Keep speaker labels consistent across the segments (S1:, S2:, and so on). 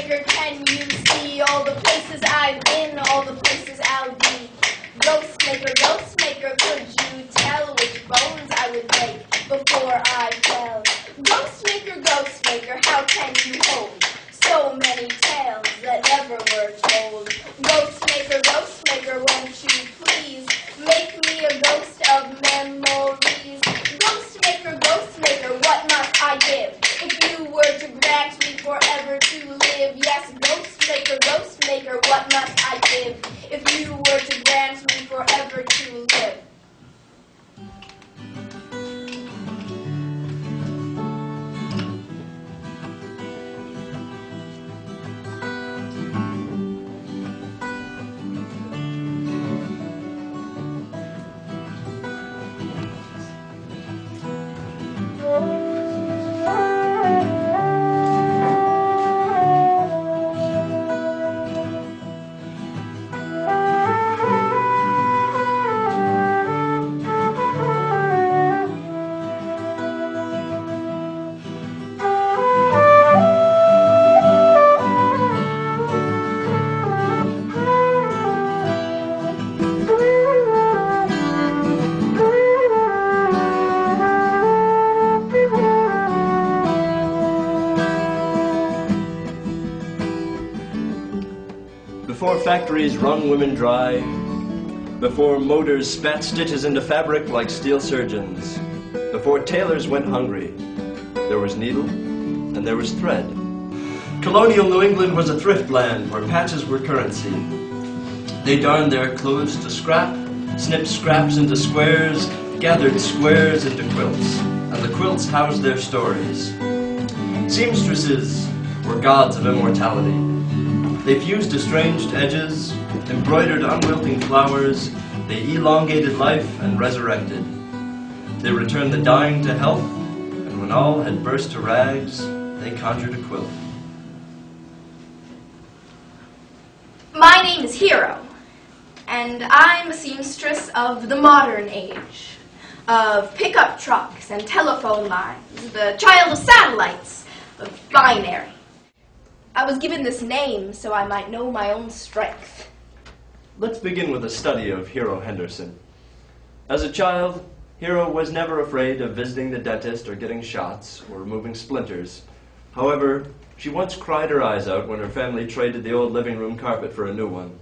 S1: Ghostmaker, can you see all the places I've been, all the places I'll be? Ghostmaker, Ghostmaker, could you tell which bones I would break before I fell? Ghostmaker, Ghostmaker, how can you hold so many tales that never were told? Ghostmaker, Ghostmaker, won't you please make me a ghost of memories? Ghostmaker, Ghostmaker, what must I give if you were to grant me forever to live? Yes, Ghostmaker, Ghostmaker, what must I give if you were to grant me forever to live?
S2: Before factories wrung women dry, before motors spat stitches into fabric like steel surgeons, before tailors went hungry, there was needle and there was thread. Colonial New England was a thrift land where patches were currency. They darned their clothes to scrap, snipped scraps into squares, gathered squares into quilts, and the quilts housed their stories. Seamstresses were gods of immortality. They fused estranged edges, embroidered unwilting flowers, they elongated life and resurrected. They returned the dying to health, and when all had burst to rags, they conjured a quilt.
S1: My name is Hero, and I'm a seamstress of the modern age, of pickup trucks and telephone lines, the child of satellites, of binary. I was given this name so I might know my own strength.
S2: Let's begin with a study of Hero Henderson. As a child, Hero was never afraid of visiting the dentist or getting shots or removing splinters. However, she once cried her eyes out when her family traded the old living room carpet for a new one.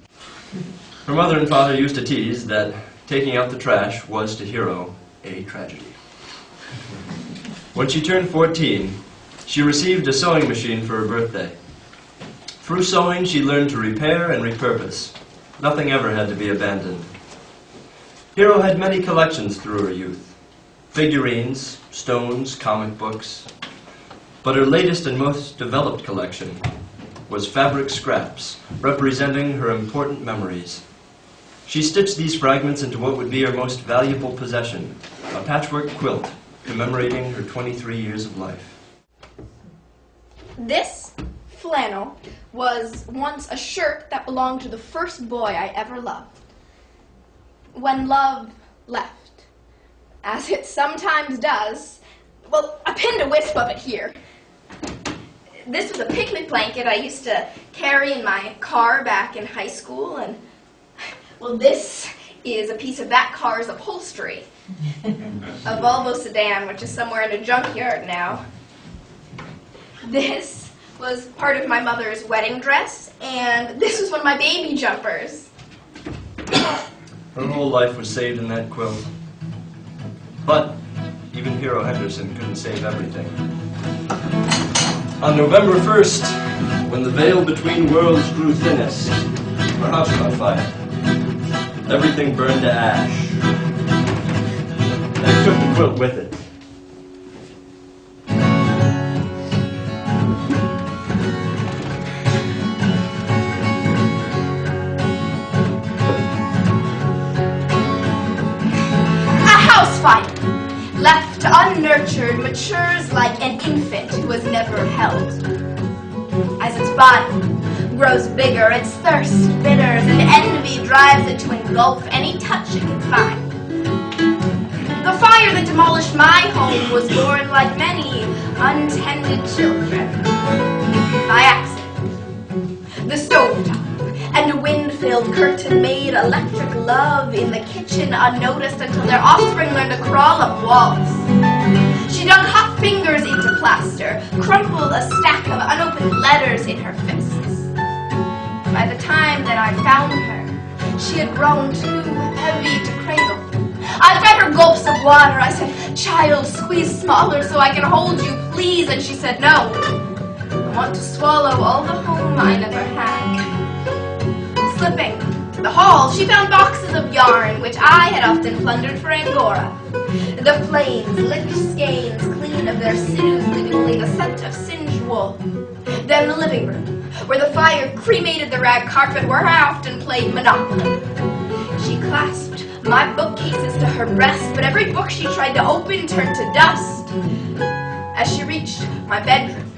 S2: Her mother and father used to tease that taking out the trash was to Hero a tragedy. When she turned 14, she received a sewing machine for her birthday. Through sewing, she learned to repair and repurpose. Nothing ever had to be abandoned. Hero had many collections through her youth. Figurines, stones, comic books. But her latest and most developed collection was fabric scraps, representing her important memories. She stitched these fragments into what would be her most valuable possession, a patchwork quilt commemorating her 23 years of life.
S1: This flannel was once a shirt that belonged to the first boy I ever loved. When love left, as it sometimes does, well, I pinned a wisp of it here. This was a picnic blanket I used to carry in my car back in high school, and, well, this is a piece of that car's upholstery. A Volvo sedan, which is somewhere in a junkyard now. This was part of my mother's wedding dress, and this was one of my baby jumpers.
S2: Her whole life was saved in that quilt. But even Hero Henderson couldn't save everything. On November 1st, when the veil between worlds grew thinnest, her house caught fire. Everything burned to ash. And it took the quilt with it.
S1: Left unnurtured, matures like an infant who was never held. As its body grows bigger, its thirst bitters, and envy drives it to engulf any touch it can find. The fire that demolished my home was born like many untended children, by accident. the stovetop, and a wind-filled curtain made electric love in the kitchen unnoticed until their offspring learned to crawl up walls. She dug hot fingers into plaster, crumpled a stack of unopened letters in her fists. By the time that I found her, she had grown too heavy to cradle. I fed her gulps of water. I said, "Child, squeeze smaller so I can hold you, please." And she said, "No, I want to swallow all the home I never had." Slipping to the hall, she found boxes of yarn, which I had often plundered for Angora. The flames licked skeins clean of their sinews, leaving only the scent of singed wool. Then the living room, where the fire cremated the rag carpet, where I often played Monopoly. She clasped my bookcases to her breast, but every book she tried to open turned to dust. As she reached my bedroom,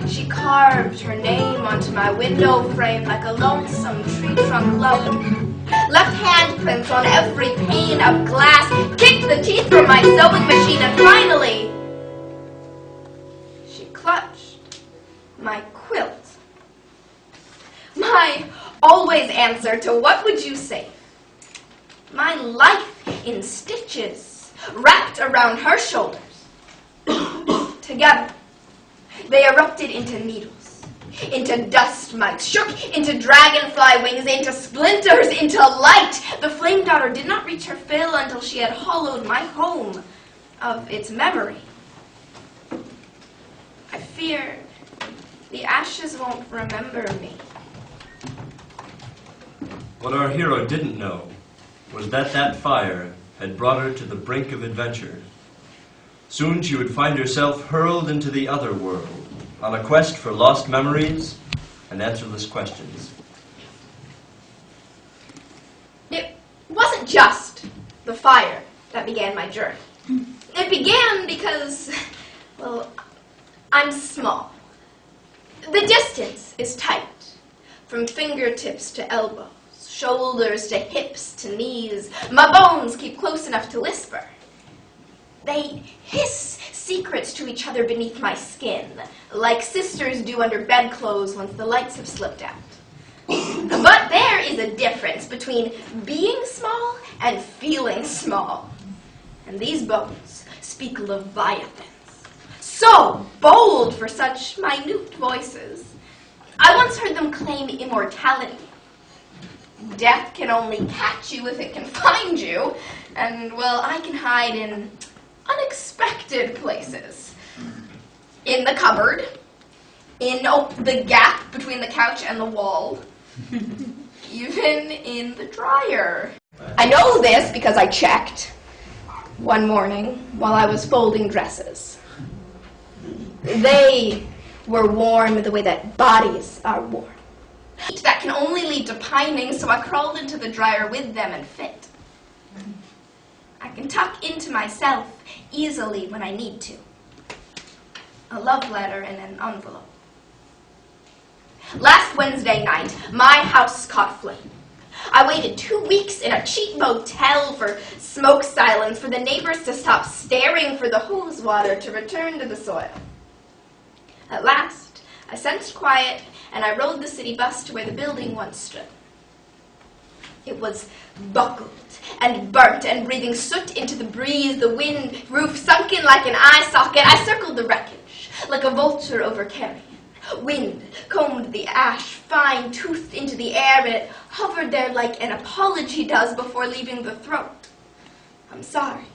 S1: she carved her name onto my window frame like a lonesome tree trunk lover. Left handprints on every pane of glass, kicked the teeth from my sewing machine, and finally, she clutched my quilt. My always answer to "What would you save?" My life in stitches wrapped around her shoulders. Together, they erupted into needles, into dust mites, shook into dragonfly wings, into splinters, into light. The flame daughter did not reach her fill until she had hollowed my home of its memory. I fear the ashes won't remember me.
S2: What our hero didn't know was that fire had brought her to the brink of adventure. Soon she would find herself hurled into the other world, on a quest for lost memories and answerless questions.
S1: It wasn't just the fire that began my journey. It began because, well, I'm small. The distance is tight, from fingertips to elbows, shoulders to hips to knees. My bones keep close enough to whisper. They hiss secrets to each other beneath my skin, like sisters do under bedclothes once the lights have slipped out. But there is a difference between being small and feeling small. And these bones speak leviathans, so bold for such minute voices. I once heard them claim immortality. Death can only catch you if it can find you, and, well, I can hide in unexpected places. In the cupboard, in the gap between the couch and the wall, even in the dryer. I know this because I checked one morning while I was folding dresses. They were warm the way that bodies are warm. That can only lead to pining, so I crawled into the dryer with them and fit. I can tuck into myself easily when I need to. A love letter in an envelope. Last Wednesday night, my house caught flame. I waited 2 weeks in a cheap motel for smoke silence, for the neighbors to stop staring, for the hose water to return to the soil. At last, I sensed quiet, and I rode the city bus to where the building once stood. It was buckled and burnt and breathing soot into the breeze, the wind, roof sunken like an eye socket. I circled the wreckage like a vulture over carrion. Wind combed the ash, fine-toothed into the air, and it hovered there like an apology does before leaving the throat. I'm sorry.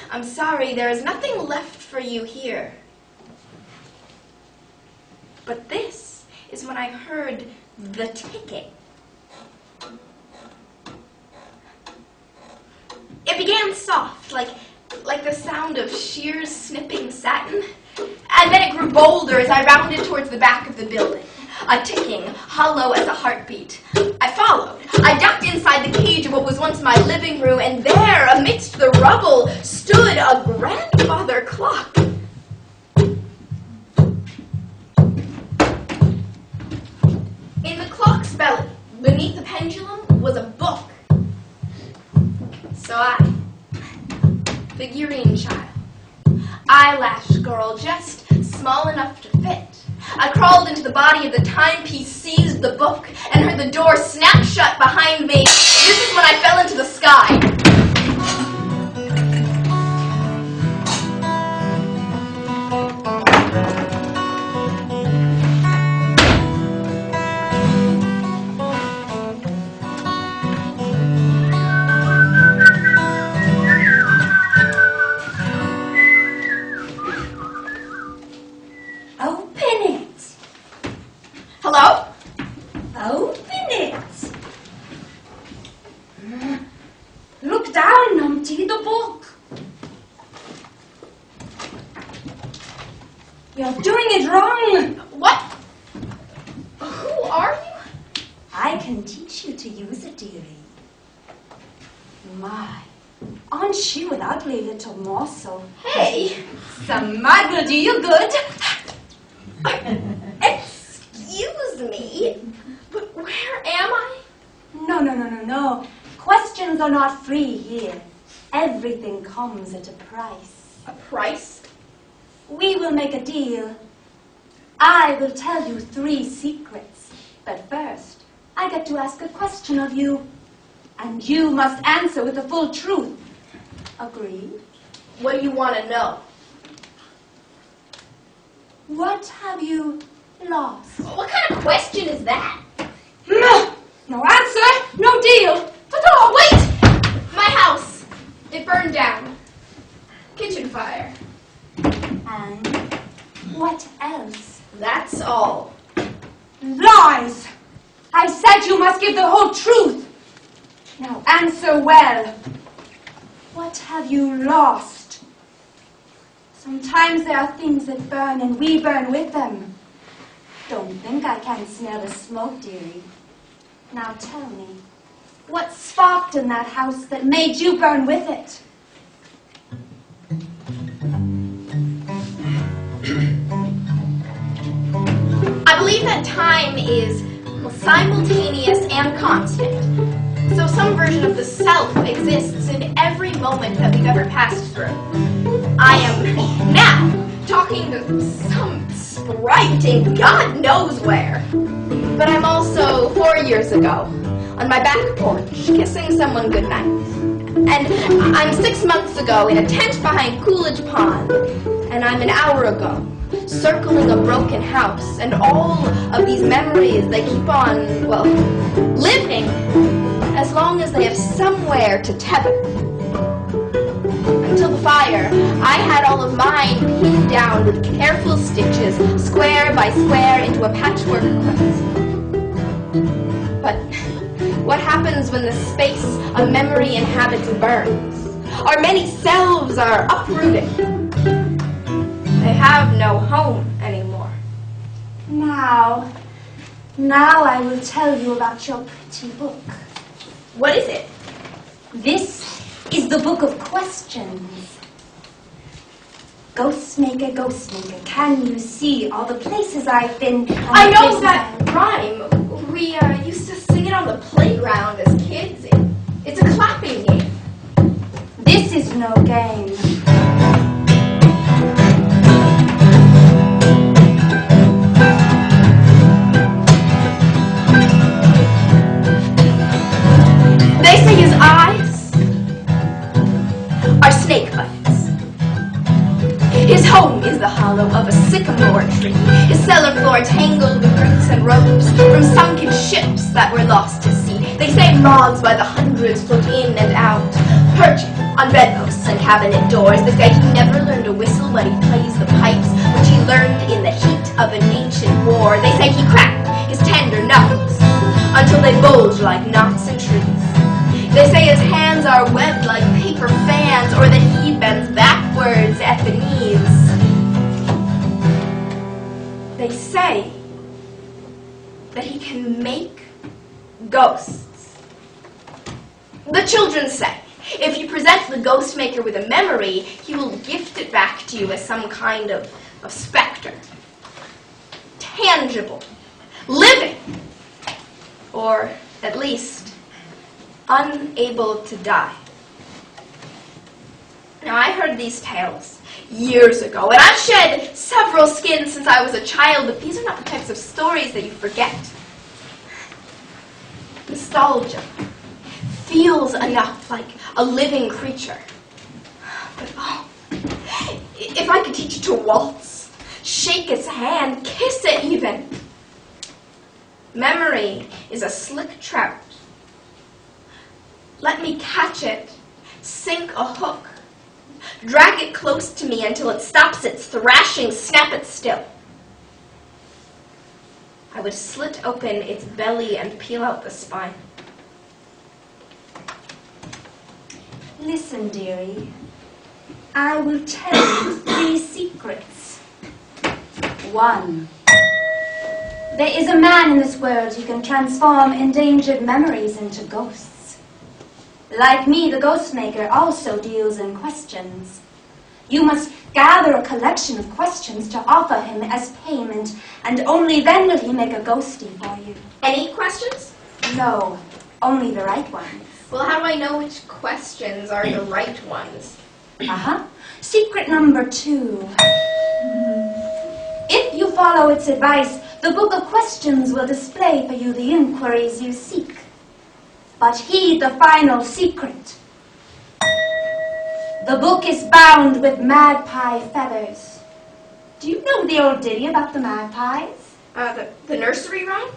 S1: I'm sorry. There is nothing left for you here. But this is when I heard the ticking. It began soft, like the sound of shears snipping satin, and then it grew bolder as I rounded towards the back of the building, a ticking, hollow as a heartbeat. I followed. I ducked inside the cage of what was once my living room, and there, amidst the rubble, stood a grandfather clock. In the clock's belly, beneath the pendulum, was a book. So I, figurine child, eyelash girl, just small enough to fit, I crawled into the body of the timepiece, seized the book, and heard the door snap shut behind me. This is when I fell into the sky. Hello?
S3: Open it. Look down, Numpty, the book. You're doing it wrong.
S1: What? Who are you?
S3: I can teach you to use it, dearie. My, aren't you an ugly little morsel?
S1: Hey.
S3: Some mud will do you good.
S1: Excuse me, but where am I?
S3: No. Questions are not free here. Everything comes at a price.
S1: A price?
S3: We will make a deal. I will tell you 3 secrets. But first, I get to ask a question of you. And you must answer with the full truth. Agreed?
S1: What do you want to know?
S3: What have you lost?
S1: What kind of question is that?
S3: No answer, no deal.
S1: Ta-ta! Wait! My house. It burned down. Kitchen fire.
S3: And what else?
S1: That's all.
S3: Lies! I said you must give the whole truth. Now answer well. What have you lost? Sometimes there are things that burn and we burn with them. Don't think I can't smell the smoke, dearie. Now tell me, what sparked in that house that made you burn with it?
S1: I believe that time is simultaneous and constant. So some version of the self exists in every moment that we've ever passed through. I am now talking to some sprite in God knows where. But I'm also 4 years ago on my back porch kissing someone goodnight. And I'm 6 months ago in a tent behind Coolidge Pond. And I'm an hour ago circling a broken house. And all of these memories, they keep on, well, living as long as they have somewhere to tether. Until the fire, I had all of mine pinned down with careful stitches, square by square, into a patchwork quilt. But what happens when the space a memory inhabits burns? Our many selves are uprooted. They have no home anymore.
S3: Now I will tell you about your pretty book.
S1: What is it?
S3: This is the book of questions. Ghostmaker, Ghostmaker, can you see all the places I've been?
S1: I know that rhyme. We used to sing it on the playground as kids. It's a clapping game.
S3: This is no game.
S1: They say his eyes are snake bites. His home is the hollow of a sycamore tree. His cellar floor tangled with roots and ropes from sunken ships that were lost to sea. They say moths by the hundreds float in and out, perching on bedposts and cabinet doors. They say he never learned to whistle when he plays the pipes, which he learned in the heat of an ancient war. They say he cracked his tender knuckles until they bulge like knots in trees. They say his hands are webbed like paper fans, or that he bends backwards at the knees. They say that he can make ghosts. The children say, if you present the Ghostmaker with a memory, he will gift it back to you as some kind of specter. Tangible. Living. Or at least unable to die. Now, I heard these tales years ago, and I've shed several skins since I was a child, but these are not the types of stories that you forget. Nostalgia feels enough like a living creature. But oh, if I could teach it to waltz, shake its hand, kiss it even. Memory is a slick trout. Let me catch it, sink a hook, drag it close to me until it stops its thrashing, snap it still. I would slit open its belly and peel out the spine.
S3: Listen, dearie. I will tell you 3 secrets. 1. There is a man in this world who can transform endangered memories into ghosts. Like me, the Ghostmaker also deals in questions. You must gather a collection of questions to offer him as payment, and only then will he make a ghostie for you.
S1: Any questions?
S3: No, only the right ones.
S1: Well, how do I know which questions are the right ones?
S3: Secret number 2. If you follow its advice, the book of questions will display for you the inquiries you seek. But heed the final secret. The book is bound with magpie feathers. Do you know the old ditty about the magpies?
S1: The nursery rhyme?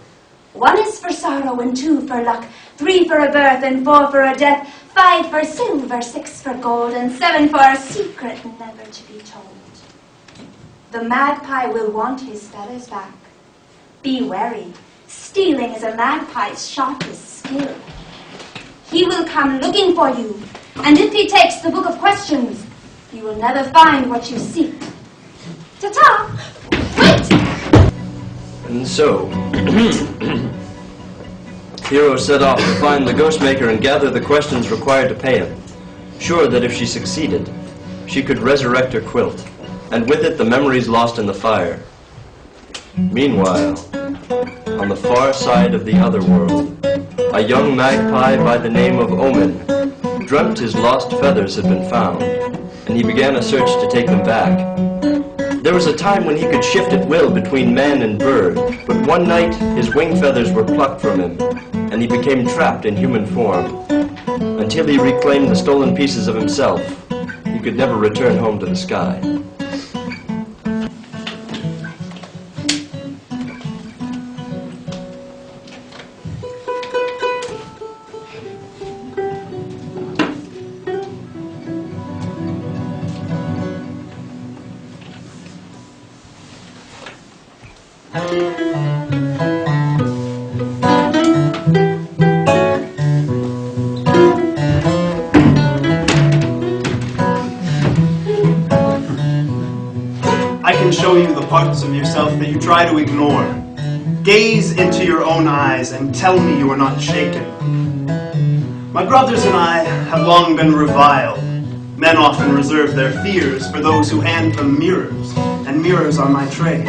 S3: 1 is for sorrow, and 2 for luck, 3 for a birth, and 4 for a death, 5 for silver, 6 for gold, and 7 for a secret never to be told. The magpie will want his feathers back. Be wary. Stealing is a magpie's sharpest skill. He will come looking for you, and if he takes the book of questions, you will never find what you seek. Ta-ta! Wait!
S2: And so, Hero set off to find the Ghostmaker and gather the questions required to pay him, sure that if she succeeded, she could resurrect her quilt, and with it the memories lost in the fire. Meanwhile, on the far side of the other world, a young magpie by the name of Omen dreamt his lost feathers had been found, and he began a search to take them back. There was a time when he could shift at will between man and bird, but one night his wing feathers were plucked from him, and he became trapped in human form. Until he reclaimed the stolen pieces of himself, he could never return home to the sky.
S4: Show you the parts of yourself that you try to ignore. Gaze into your own eyes and tell me you are not shaken. My brothers and I have long been reviled. Men often reserve their fears for those who hand them mirrors, and mirrors are my trade.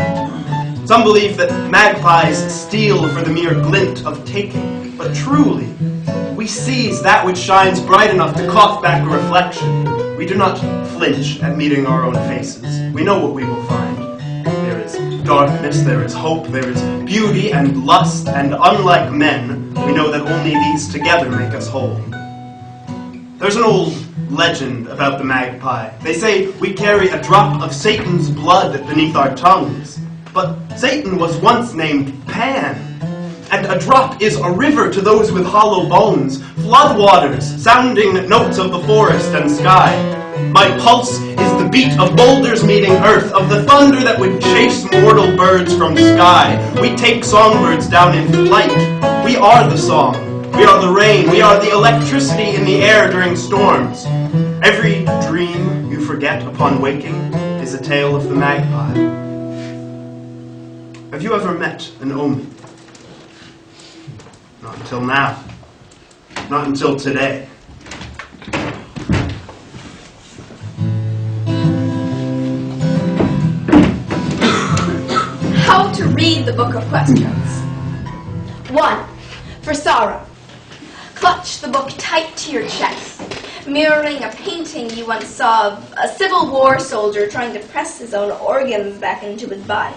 S4: Some believe that magpies steal for the mere glint of taking, but truly, we seize that which shines bright enough to cough back a reflection. We do not flinch at meeting our own faces. We know what we will find. There is darkness, there is hope, there is beauty and lust, and unlike men, we know that only these together make us whole. There's an old legend about the magpie. They say we carry a drop of Satan's blood beneath our tongues. But Satan was once named Pan. And a drop is a river to those with hollow bones, floodwaters, sounding notes of the forest and sky. My pulse is the beat of boulders meeting earth, of the thunder that would chase mortal birds from sky. We take songbirds down in flight. We are the song. We are the rain. We are the electricity in the air during storms. Every dream you forget upon waking is a tale of the magpie. Have you ever met an omen? Not until now. Not until today.
S1: How to read the book of questions. 1. For sorrow. Clutch the book tight to your chest. mirroring a painting you once saw of a Civil War soldier trying to press his own organs back into his body.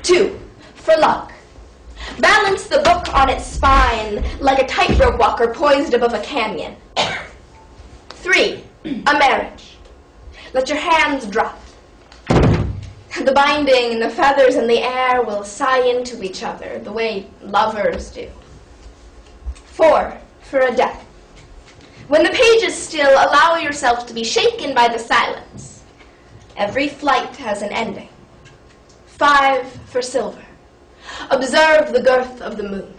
S1: 2. For luck. Balance the book on its spine like a tightrope walker poised above a canyon. 3. A marriage. Let your hands drop. The binding and the feathers in the air will sigh into each other the way lovers do. 4. For a death. When the page is still, allow yourself to be shaken by the silence. Every flight has an ending. 5. For silver. Observe the girth of the moon.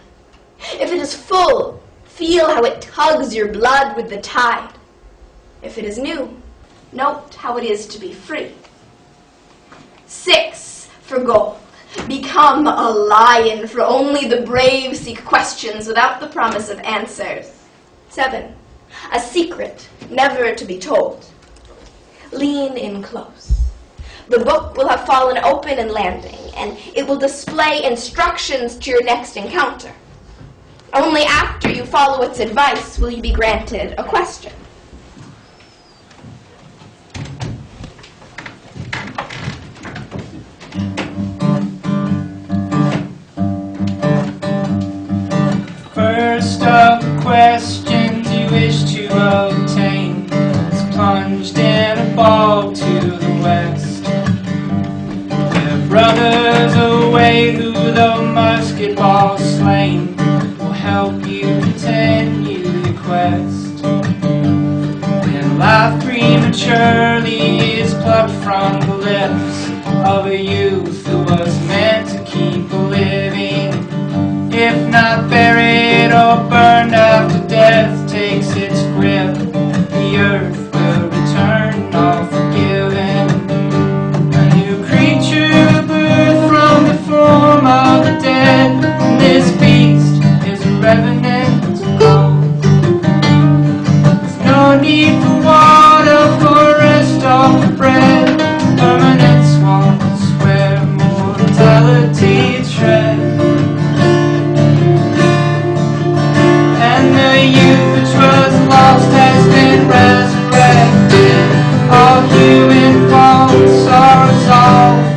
S1: If it is full, feel how it tugs your blood with the tide. If it is new, note how it is to be free. 6. For gold. Become a lion, for only the brave seek questions without the promise of answers. 7. A secret never to be told. Lean in close. The book will have fallen open and landing, and it will display instructions to your next encounter. Only after you follow its advice will you be granted a question.
S5: First of the questions you wish to obtain is plunged in a bog to the west. Their brothers away who though musket ball slain will help you continue your quest. When life prematurely is plucked from the lips of a youth who was meant to keep living, if not buried or burned after death takes its grip, the earth will return all forgiven. A new creature birthed from the form of the dead, and this beast is a revenant gold. There's no need for water, for rest or for bread. Permanent swamps where mortality treads. The youth which was lost has been resurrected. All human faults are resolved.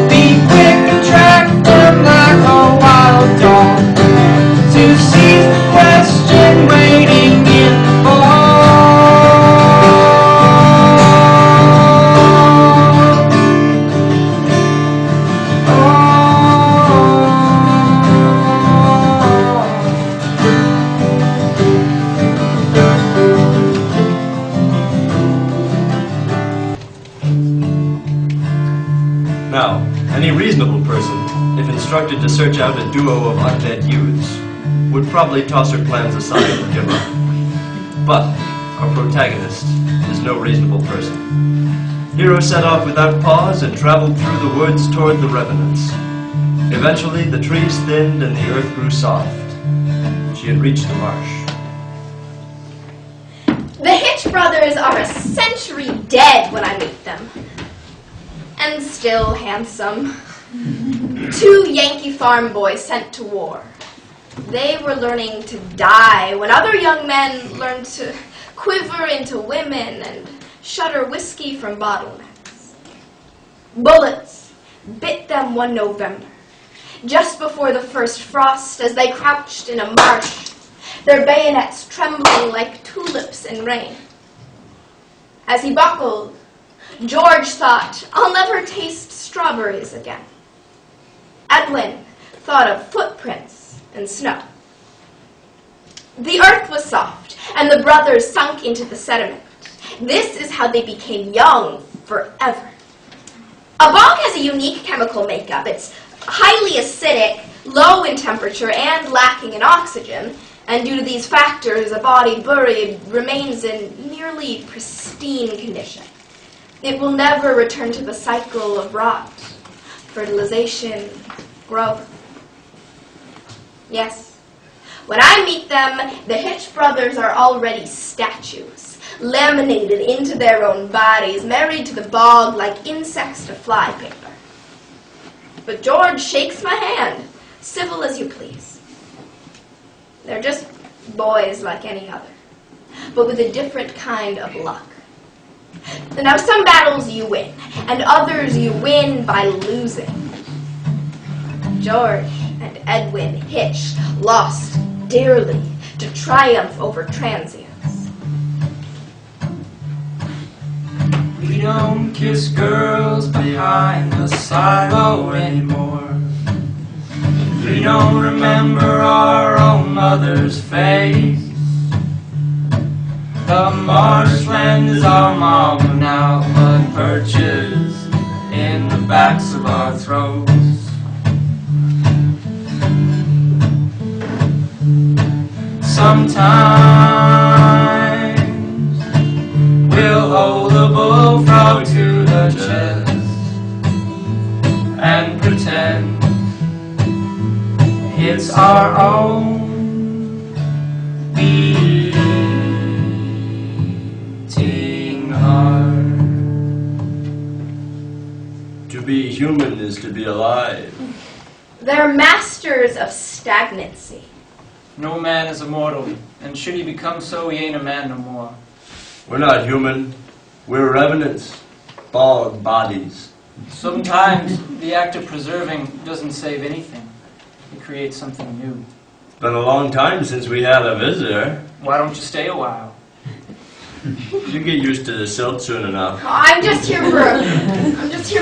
S5: Be quick and track them like a wild dog, to seize the question waiting in the ball.
S2: Now, any reasonable person, if instructed to search out a duo of undead youths, would probably toss her plans aside and give up. But our protagonist is no reasonable person. Hero set off without pause and traveled through the woods toward the revenants. Eventually, the trees thinned and the earth grew soft. She had reached the marsh.
S1: The Hitch brothers are a century dead when I meet them. And still handsome. 2 Yankee farm boys sent to war. They were learning to die when other young men learned to quiver into women and shudder whiskey from bottlenecks. Bullets bit them one November, just before the first frost, as they crouched in a marsh, their bayonets trembling like tulips in rain. As he buckled, George thought, I'll never taste strawberries again. Edwin thought of footprints and snow. The earth was soft, and the brothers sunk into the sediment. This is how they became young forever. A bog has a unique chemical makeup. It's highly acidic, low in temperature, and lacking in oxygen. And due to these factors, a body buried remains in nearly pristine condition. It will never return to the cycle of rot, fertilization, growth. Yes, when I meet them, the Hitch brothers are already statues, laminated into their own bodies, married to the bog like insects to fly paper. But George shakes my hand, civil as you please. They're just Boys like any other, but with a different kind of luck. Now some battles you win, and others you win by losing. George and Edwin Hitch lost dearly to triumph over transients.
S5: We don't kiss girls behind the silo anymore. We don't remember our own mother's face. The marshland is our mama now, but perches in the backs of our throats. Sometimes we'll hold a bullfrog to the chest and pretend it's our own beating heart.
S2: To be human is to be alive.
S1: They're masters of stagnancy.
S5: No man is immortal, and should he become so, he ain't a man no more.
S2: We're not human. We're revenants, bog bodies.
S5: Sometimes the act of preserving doesn't save anything. It creates something new.
S2: It's been a long time since we had a visitor.
S5: Why don't you stay a while?
S2: You get used to the silt soon enough.
S1: I'm just here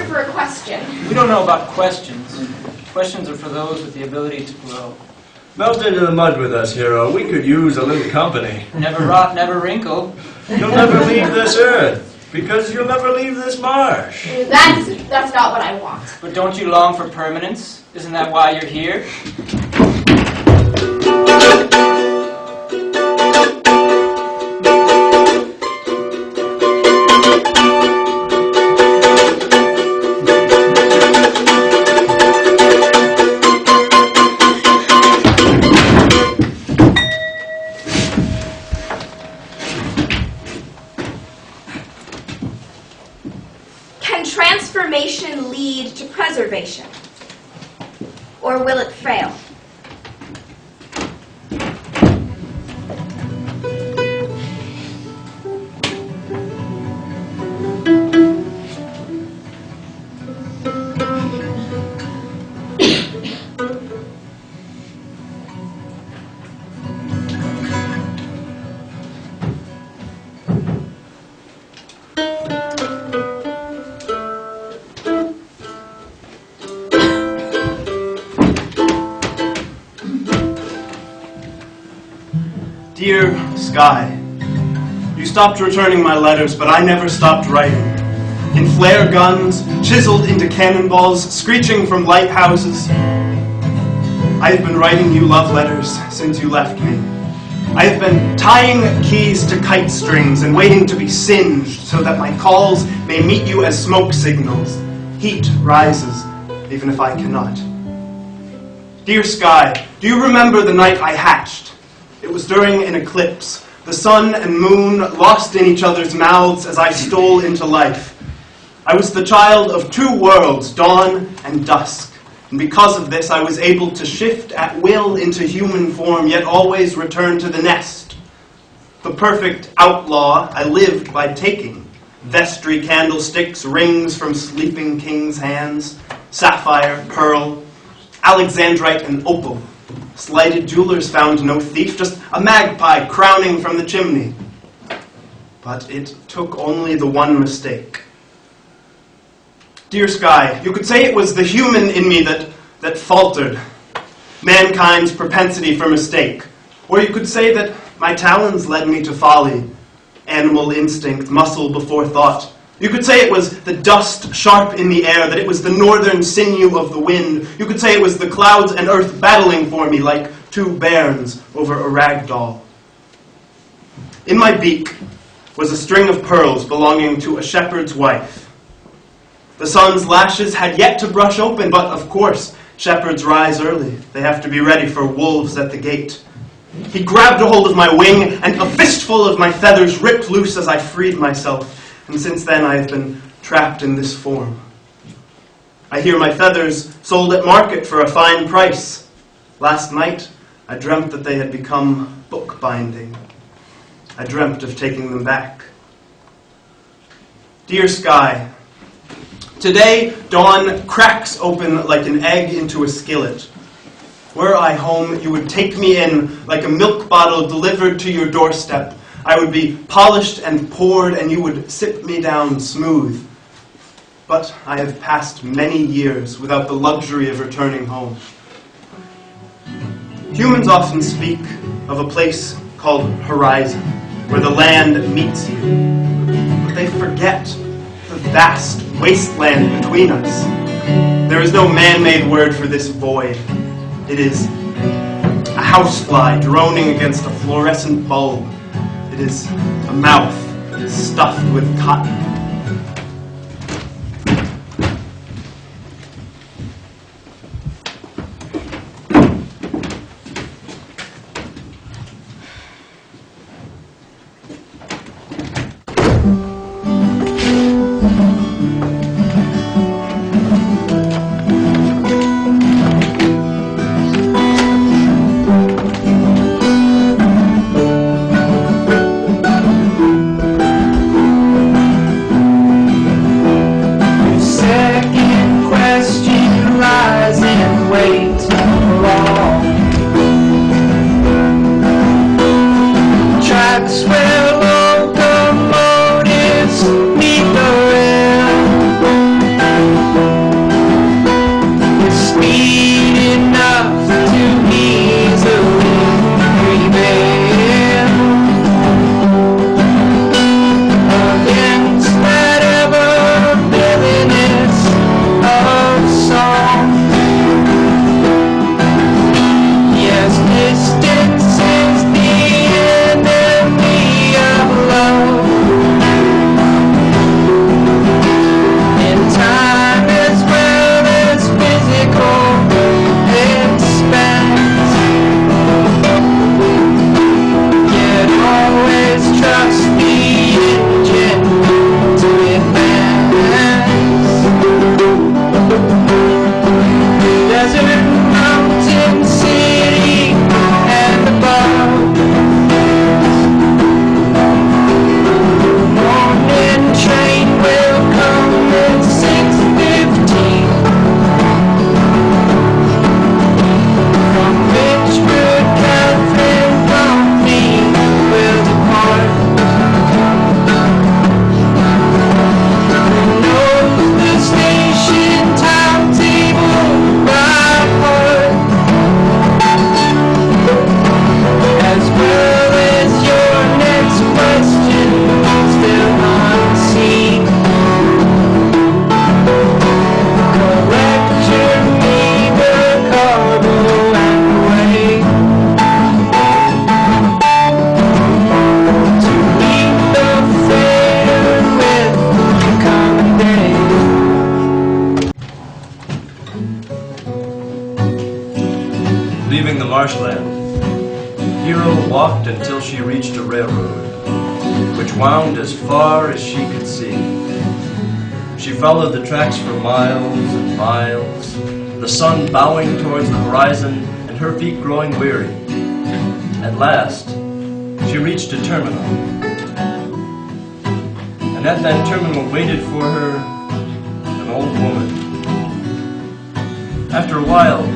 S1: for a question.
S5: We don't know about questions. Questions are for those with the ability to grow.
S2: Melt into the mud with us, hero. We could use a little company.
S5: Never rot, never wrinkle.
S2: You'll never leave this earth, because you'll never leave this marsh.
S1: That's not what I want.
S5: But don't you long for permanence? Isn't that why you're here?
S1: Can transformation lead to preservation? Or will it fail?
S4: Dear Sky, you stopped returning my letters, but I never stopped writing. In flare guns, chiseled into cannonballs, screeching from lighthouses. I have been writing you love letters since you left me. I have been tying keys to kite strings and waiting to be singed so that my calls may meet you as smoke signals. Heat rises, even if I cannot. Dear Sky, do you remember the night I hatched? It was during an eclipse. The sun and moon lost in each other's mouths as I stole into life. I was the child of two worlds, dawn and dusk. And because of this, I was able to shift at will into human form, yet always return to the nest. The perfect outlaw I lived by taking. Vestry candlesticks, rings from sleeping kings' hands, sapphire, pearl, alexandrite, and opal. Slighted jewelers found no thief, just a magpie crowning from the chimney. But it took only the one mistake. Dear Sky, you could say it was the human in me that faltered, mankind's propensity for mistake. Or you could say that my talons led me to folly, animal instinct, muscle before thought. You could say it was the dust sharp in the air, that it was the northern sinew of the wind. You could say it was the clouds and earth battling for me like two bairns over a rag doll. In my beak was a string of pearls belonging to a shepherd's wife. The sun's lashes had yet to brush open, but of course, shepherds rise early. They have to be ready for wolves at the gate. He grabbed a hold of my wing, and a fistful of my feathers ripped loose as I freed myself. And since then I have been trapped in this form. I hear my feathers sold at market for a fine price. Last night I dreamt that they had become bookbinding. I dreamt of taking them back. Dear sky, today dawn cracks open like an egg into a skillet. Were I home, you would take me in like a milk bottle delivered to your doorstep. I would be polished and poured, and you would sip me down smooth. But I have passed many years without the luxury of returning home. Humans often speak of a place called horizon, where the land meets you. But they forget the vast wasteland between us. There is no man-made word for this void. It is a housefly droning against a fluorescent bulb. It is a mouth that is stuffed with cotton.
S2: Leaving the marshland, Hero walked until she reached a railroad, which wound as far as she could see. She followed the tracks for miles and miles, the sun bowing towards the horizon and her feet growing weary. At last, she reached a terminal. And at that terminal waited for her an old woman. After a while,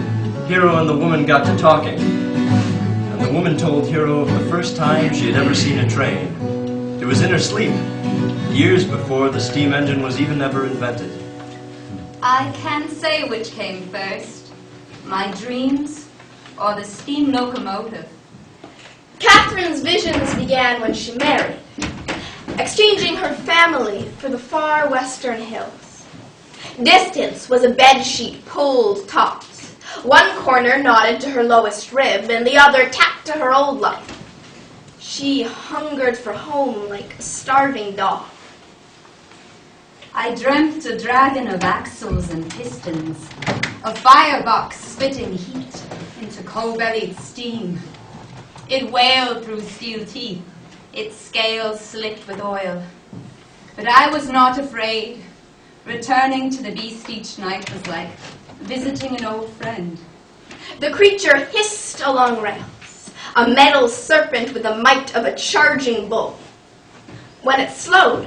S2: Hero and the woman got to talking, and the woman told Hero of the first time she had ever seen a train. It was in her sleep, years before the steam engine was even ever invented.
S3: I can't say which came first, my dreams or the steam locomotive.
S1: Catherine's visions began when she married, exchanging her family for the far western hills. Distance was a bedsheet pulled taut. One corner nodded to her lowest rib, and the other tacked to her old life. She hungered for home like a starving dog.
S3: I dreamt a dragon of axles and pistons, a firebox spitting heat into coal-bellied steam. It wailed through steel teeth, its scales slick with oil. But I was not afraid. Returning to the beast each night was like visiting an old friend.
S1: The creature hissed along rails, a metal serpent with the might of a charging bull. When it slowed,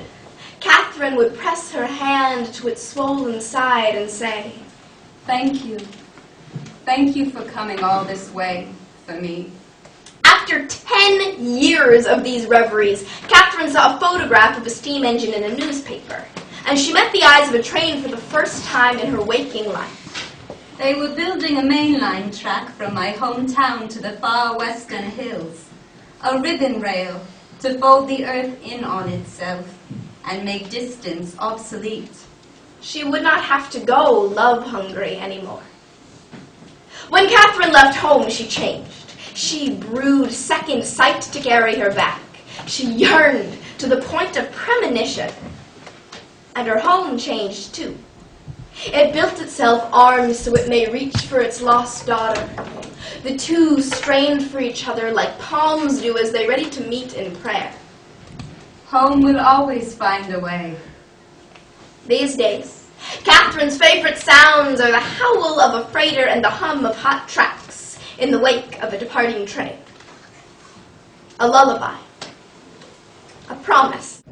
S1: Catherine would press her hand to its swollen side and say,
S3: Thank you. Thank you for coming all this way for me.
S1: After 10 years of these reveries, Catherine saw a photograph of a steam engine in a newspaper, and she met the eyes of a train for the first time in her waking life.
S3: They were building a mainline track from my hometown to the far western hills, a ribbon rail to fold the earth in on itself and make distance obsolete.
S1: She would not have to go love-hungry anymore. When Catherine left home, she changed. She brewed second sight to carry her back. She yearned to the point of premonition. And her home changed too. It built itself arms so it may reach for its lost daughter. The two strained for each other like palms do as they ready to meet in prayer.
S3: Home will always find a way.
S1: These days, Catherine's favorite sounds are the howl of a freighter and the hum of hot tracks in the wake of a departing train. A lullaby. A promise.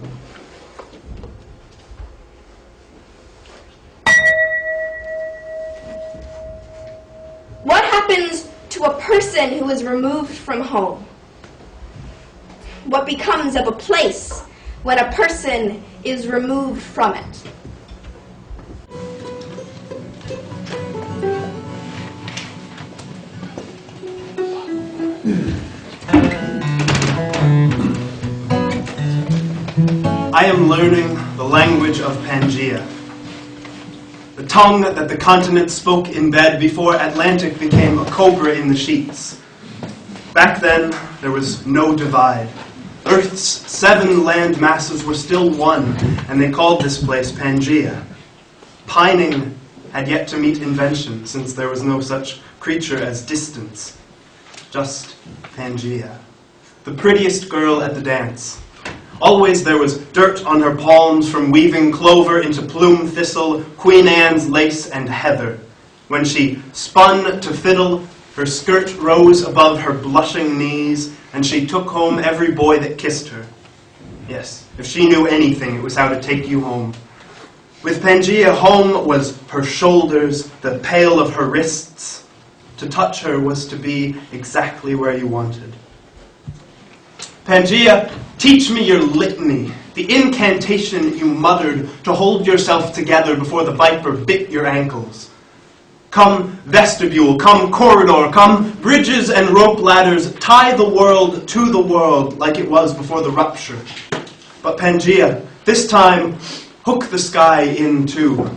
S1: What happens to a person who is removed from home? What becomes of a place when a person is removed from it?
S4: I am learning the language of Pangaea, the tongue that the continent spoke in bed before Atlantic became a cobra in the sheets. Back then, there was no divide. Earth's 7 land masses were still one, and they called this place Pangaea. Pining had yet to meet invention, since there was no such creature as distance. Just Pangaea, the prettiest girl at the dance. Always there was dirt on her palms from weaving clover into plume thistle, Queen Anne's lace, and heather. When she spun to fiddle, her skirt rose above her blushing knees, and she took home every boy that kissed her. Yes, if she knew anything, it was how to take you home. With Pangaea, home was her shoulders, the pale of her wrists. To touch her was to be exactly where you wanted. Pangaea, teach me your litany, the incantation you muttered to hold yourself together before the viper bit your ankles. Come vestibule, come corridor, come bridges and rope ladders, tie the world to the world like it was before the rupture. But Pangaea, this time, hook the sky in too.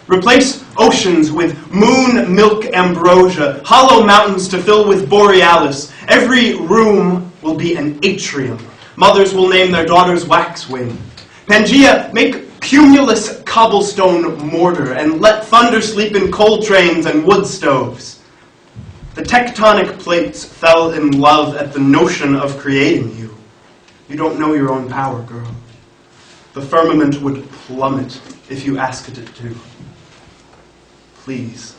S4: Replace oceans with moon milk ambrosia, hollow mountains to fill with borealis. Every room will be an atrium. Mothers will name their daughters Waxwing. Pangaea, make cumulus cobblestone mortar and let thunder sleep in coal trains and wood stoves. The tectonic plates fell in love at the notion of creating you. You don't know your own power, girl. The firmament would plummet if you asked it to. Please.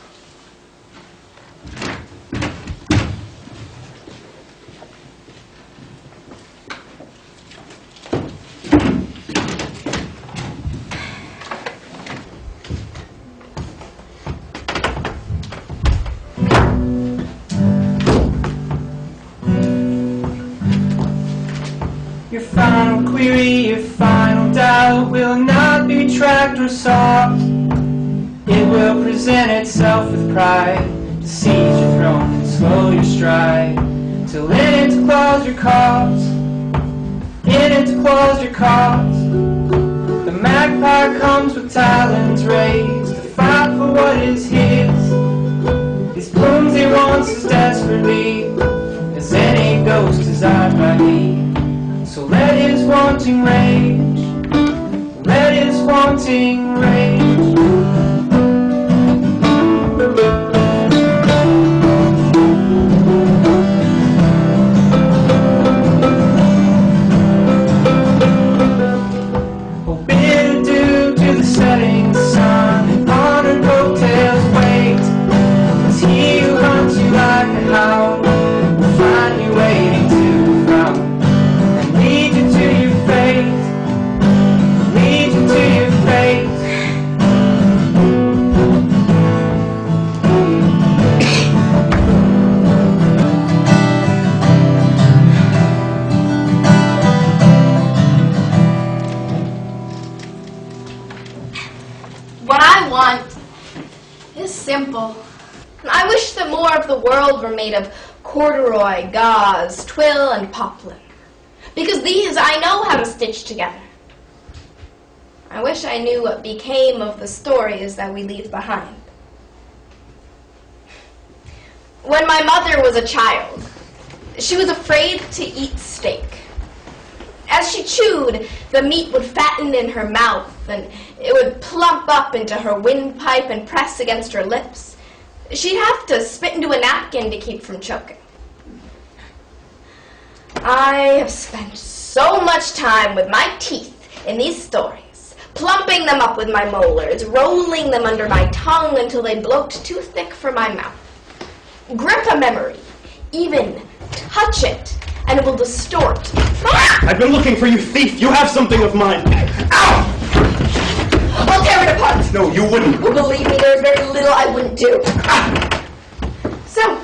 S5: Your final query, your final doubt will not be tracked or sought. It will present itself with pride to seize your throne and slow your stride. Till in it claws your cause, in it claws your cause. The magpie comes with talons raised to fight for what is his. These plumes he wants as desperately as any ghost desired by me. So let his wanting rage, let his wanting rage. Oh, bid adieu to the setting sun, and honored coattails wait, as he who hunts you like a hound will find you waiting.
S1: What I want is simple. I wish that more of the world were made of corduroy, gauze, twill, and poplin, because these I know how to stitch together. I wish I knew what became of the stories that we leave behind. When my mother was a child, she was afraid to eat steak. As she chewed, the meat would fatten in her mouth, and it would plump up into her windpipe and press against her lips. She'd have to spit into a napkin to keep from choking. I have spent so much time with my teeth in these stories, plumping them up with my molars, rolling them under my tongue until they bloat too thick for my mouth. Grip a memory, even touch it, and it will distort.
S4: I've been looking for you, thief! You have something of mine! Ow!
S1: I'll tear it apart!
S4: No, you wouldn't!
S1: Well, believe me, there's very little I wouldn't do. So,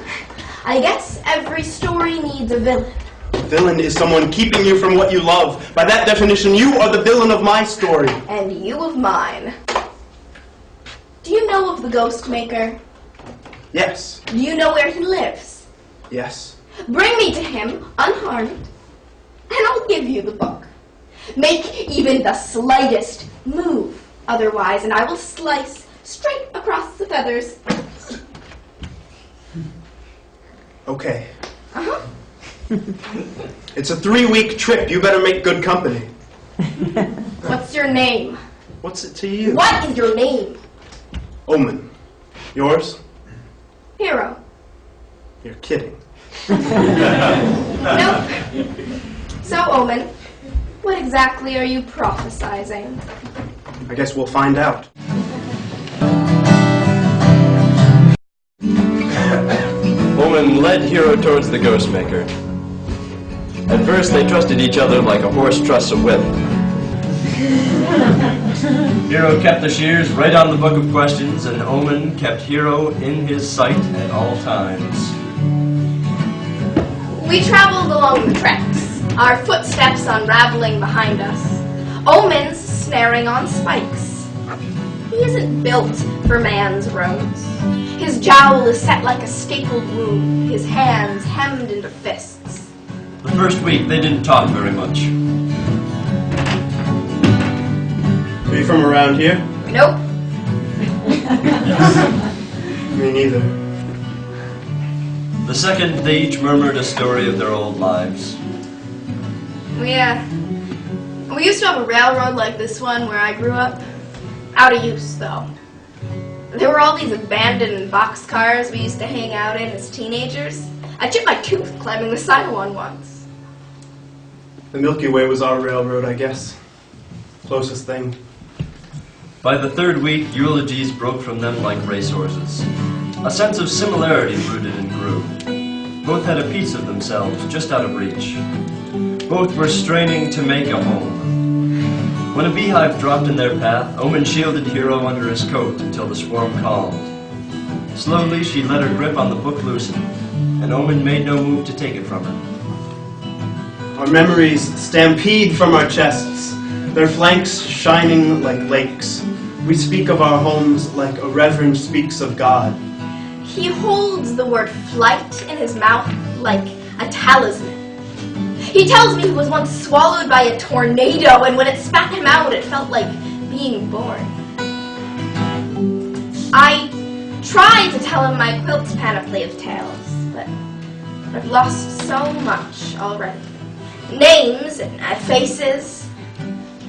S1: I guess every story needs a villain.
S4: A villain is someone keeping you from what you love. By that definition, you are the villain of my story.
S1: And you of mine. Do you know of the Ghostmaker?
S4: Yes.
S1: Do you know where he lives?
S4: Yes.
S1: Bring me to him, unharmed, and I'll give you the book. Make even the slightest move otherwise, and I will slice straight across the feathers.
S4: Okay.
S1: Uh-huh.
S4: It's a 3-week trip. You better make good company.
S1: What's your name?
S4: What's it to you?
S1: What is your name?
S4: Omen. Yours?
S1: Hero.
S4: You're kidding.
S1: Nope. So, Omen, what exactly are you prophesizing?
S4: I guess we'll find out.
S2: Omen led Hero towards the Ghostmaker. At first, they trusted each other like a horse trusts a whip. Hero kept the shears right on the book of questions, and Omen kept Hero in his sight at all times.
S1: We traveled along the tracks, our footsteps unraveling behind us. Omen's snaring on spikes. He isn't built for man's roads. His jowl is set like a stapled wound, his hands hemmed into fists.
S2: The first week, they didn't talk very much.
S4: Are you from around here?
S1: Nope.
S4: Me neither.
S2: The second, they each murmured a story of their old lives.
S1: We used to have a railroad like this one where I grew up. Out of use, though. There were all these abandoned boxcars we used to hang out in as teenagers. I chipped my tooth climbing the side of one once.
S4: The Milky Way was our railroad, I guess. Closest thing.
S2: By the third week, eulogies broke from them like racehorses. A sense of similarity rooted and grew. Both had a piece of themselves just out of reach. Both were straining to make a home. When a beehive dropped in their path, Omen shielded Hero under his coat until the swarm calmed. Slowly, she let her grip on the book loosen, and Omen made no move to take it from her.
S4: Our memories stampede from our chests, their flanks shining like lakes. We speak of our homes like a reverend speaks of God.
S1: He holds the word flight in his mouth like a talisman. He tells me he was once swallowed by a tornado, and when it spat him out, it felt like being born. I tried to tell him my quilt's panoply of tales, but I've lost so much already. Names and faces,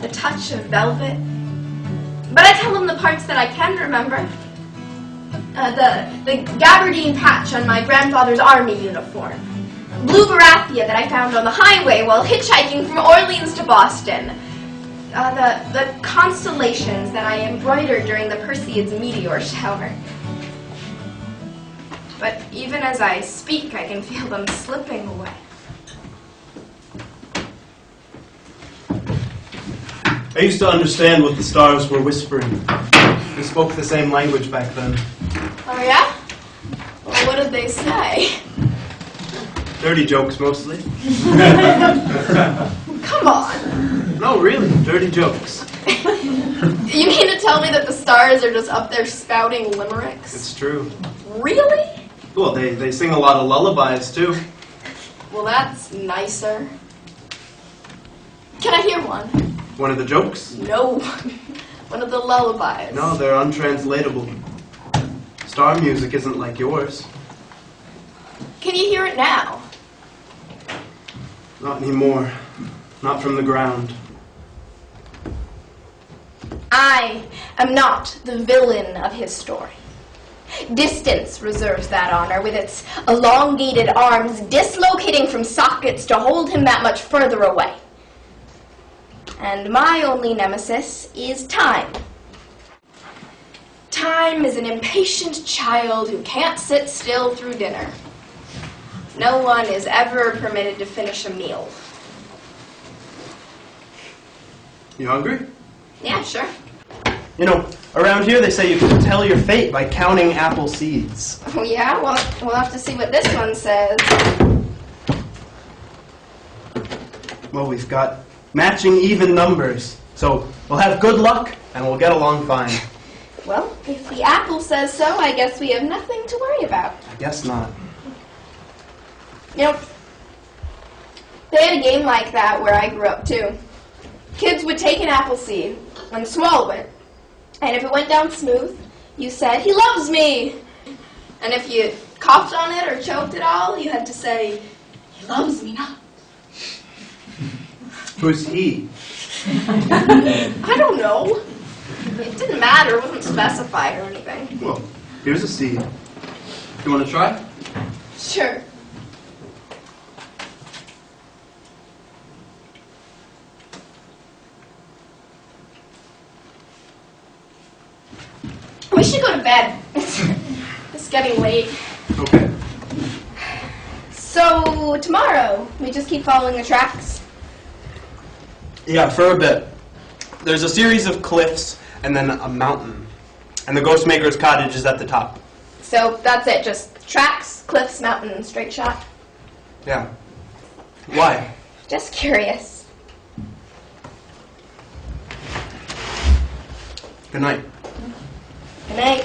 S1: the touch of velvet. But I tell him the parts that I can remember. The gabardine patch on my grandfather's army uniform. Blue Barathia that I found on the highway while hitchhiking from Orleans to Boston. The constellations that I embroidered during the Perseids meteor shower. But even as I speak, I can feel them slipping away.
S4: I used to understand what the stars were whispering. They spoke the same language back then.
S1: Oh yeah? Well, what did they say?
S4: Dirty jokes, mostly.
S1: Come on.
S4: No, really, dirty jokes.
S1: You mean to tell me that the stars are just up there spouting limericks.
S4: It's true.
S1: Really?
S4: Well, they sing a lot of lullabies, too.
S1: Well, that's nicer. Can I hear one?
S4: One of the jokes?
S1: No. One of the lullabies.
S4: No, they're untranslatable. Star music isn't like yours.
S1: Can you hear it now?
S4: Not anymore. Not from the ground.
S1: I am not the villain of his story. Distance reserves that honor, with its elongated arms dislocating from sockets to hold him that much further away. And my only nemesis is time. Time is an impatient child who can't sit still through dinner. No one is ever permitted to finish a meal.
S4: You hungry?
S1: Yeah, sure.
S4: You know, around here they say you can tell your fate by counting apple seeds.
S1: Oh yeah? Well, we'll have to see what this one says.
S4: Well, we've got matching even numbers. So we'll have good luck and we'll get along fine.
S1: Well, if the apple says so, I guess we have nothing to worry about.
S4: I guess not.
S1: You know, they had a game like that where I grew up too. Kids would take an apple seed and swallow it. And if it went down smooth, you said, "He loves me." And if you coughed on it or choked at all, you had to say, "He loves me not."
S4: Who's he?
S1: I don't know. It didn't matter. It wasn't specified or anything.
S4: Well, here's a seed. You want to try?
S1: Sure. We should go to bed. It's getting late.
S4: Okay.
S1: So, tomorrow, we just keep following the tracks?
S4: Yeah, for a bit. There's a series of cliffs and then a mountain. And the Ghostmaker's cottage is at the top.
S1: So, that's it, just tracks, cliffs, mountain, straight shot?
S4: Yeah. Why?
S1: Just curious.
S4: Good night.
S1: Good night.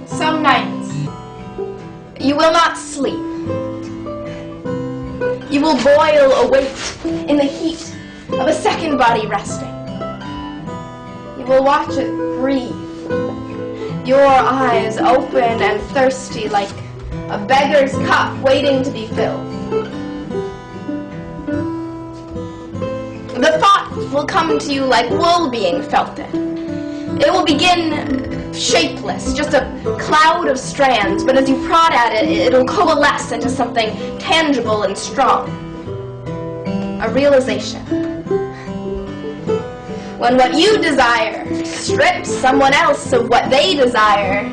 S1: Some nights, you will not sleep. You will boil awake in the heat of a second body resting. You will watch it breathe. Your eyes open and thirsty like a beggar's cup waiting to be filled. The thought will come to you like wool being felted. It will begin shapeless, just a cloud of strands, but as you prod at it, it'll coalesce into something tangible and strong. A realization. When what you desire strips someone else of what they desire,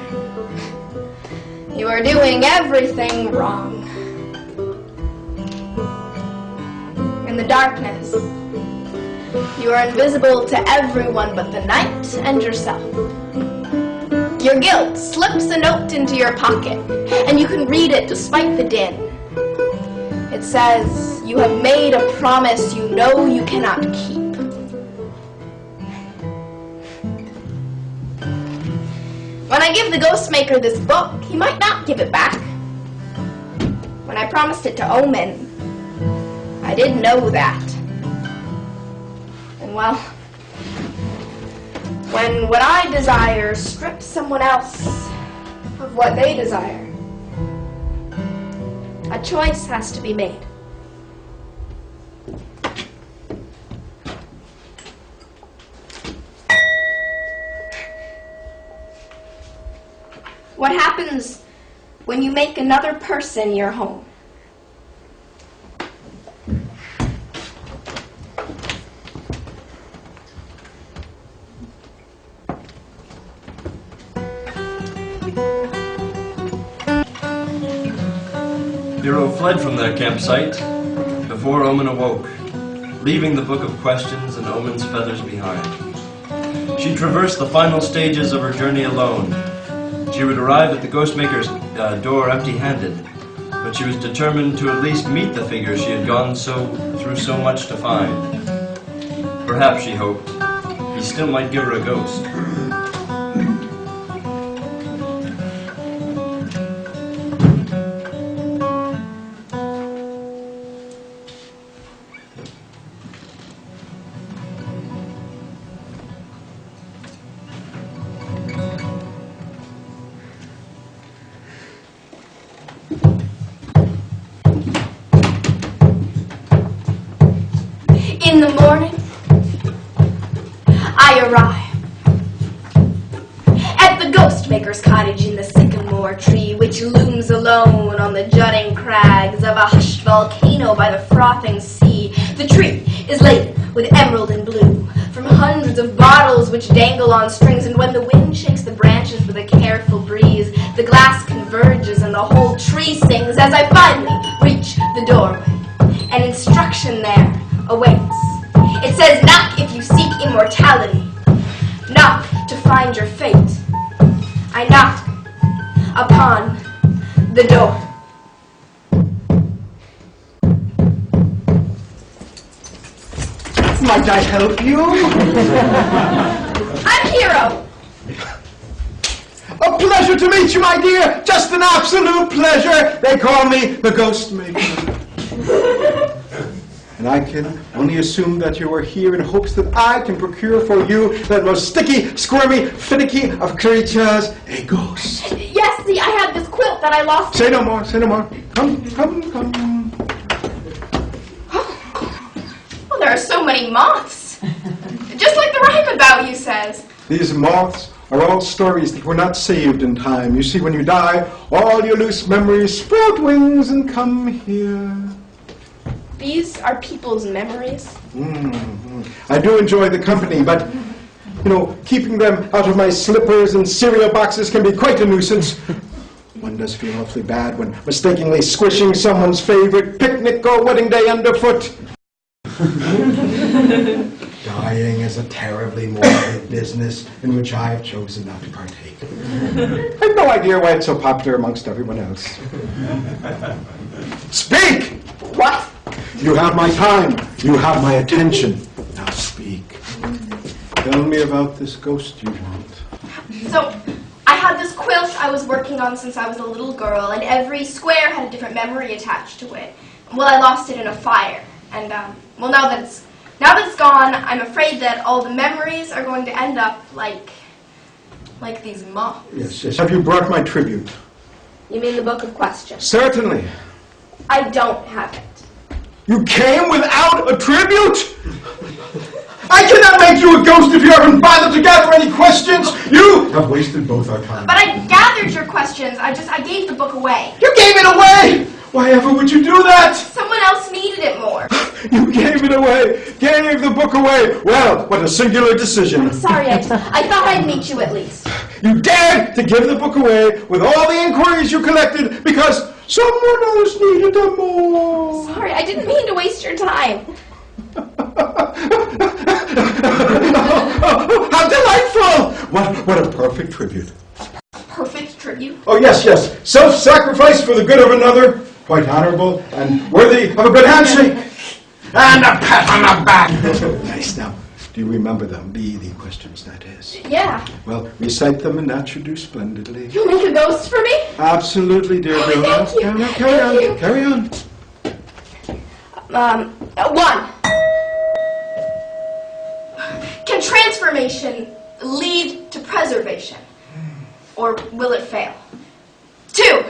S1: you are doing everything wrong. In the darkness, you are invisible to everyone but the night and yourself. Your guilt slips a note into your pocket, and you can read it despite the din. It says, "You have made a promise you know you cannot keep." When I give the Ghostmaker this book, he might not give it back. When I promised it to Omen, I didn't know that. And well, when what I desire strips someone else of what they desire, a choice has to be made. What happens when you make another person your home?
S2: Hero fled from their campsite before Omen awoke, leaving the book of questions and Omen's feathers behind. She traversed the final stages of her journey alone, She would arrive at the Ghostmaker's door empty-handed, but she was determined to at least meet the figure she had gone through so much to find. Perhaps, she hoped, he still might give her a ghost.
S1: In the morning, I arrive at the Ghostmaker's cottage in the sycamore tree, which looms alone on the jutting crags of a hushed volcano by the frothing sea. The tree is laden with emerald and blue from hundreds of bottles which dangle on strings, and when the wind shakes the branches with a careful breeze, the glass converges and the whole tree sings as I finally reach the doorway. An instruction there awaits. It says, knock if you seek immortality. Knock to find your fate. I knock upon the door.
S6: Might I help you?
S1: I'm Hero.
S6: A pleasure to meet you, my dear. Just an absolute pleasure. They call me the Ghostmaker. And I can only assume that you are here in hopes that I can procure for you that most sticky, squirmy, finicky of creatures, a ghost.
S1: Yes, see, I have this quilt that I lost.
S6: Say no more, say no more. Come, come, come.
S1: Well, there are so many moths. Just like the rhyme about you says.
S6: These moths are all stories that were not saved in time. You see, when you die, all your loose memories sprout wings and come here.
S1: These are people's memories.
S6: I do enjoy the company, but, you know, keeping them out of my slippers and cereal boxes can be quite a nuisance. One does feel awfully bad when mistakenly squishing someone's favorite picnic or wedding day underfoot. Dying is a terribly morbid business in which I have chosen not to partake. I have no idea why it's so popular amongst everyone else. Speak!
S1: What?
S6: You have my time. You have my attention. Now speak. Tell me about this ghost you want.
S1: So, I had this quilt I was working on since I was a little girl, and every square had a different memory attached to it. Well, I lost it in a fire, and well, now that it's gone, I'm afraid that all the memories are going to end up like these moths.
S6: Yes, yes. Have you brought my tribute?
S1: You mean the Book of Questions?
S6: Certainly.
S1: I don't have it.
S6: You came without a tribute? I cannot make you a ghost if you haven't bothered to gather any questions. You have wasted both our time.
S1: But I gathered your questions. I gave the book away.
S6: You gave it away! Why ever would you do that?
S1: Someone else needed it more.
S6: You gave it away. Gave the book away. Well, what a singular decision.
S1: Sorry, I thought I'd meet you at least.
S6: You dared to give the book away with all the inquiries you collected because someone else needed them more.
S1: Sorry, I didn't mean to waste your time.
S6: How delightful! What a perfect tribute.
S1: Perfect tribute?
S6: Oh, yes, yes. Self-sacrifice for the good of another. Quite honorable and worthy of a good handshake. And a pat on the back. Nice. Now, do you remember them? The questions, that is.
S1: Yeah.
S6: Well, recite them and that should do splendidly.
S1: You'll make a ghost for me?
S6: Absolutely, dear girl.
S1: Thank you.
S6: Now, carry on.
S1: Thank you.
S6: Carry on.
S1: 1. Can transformation lead to preservation? Or will it fail? 2.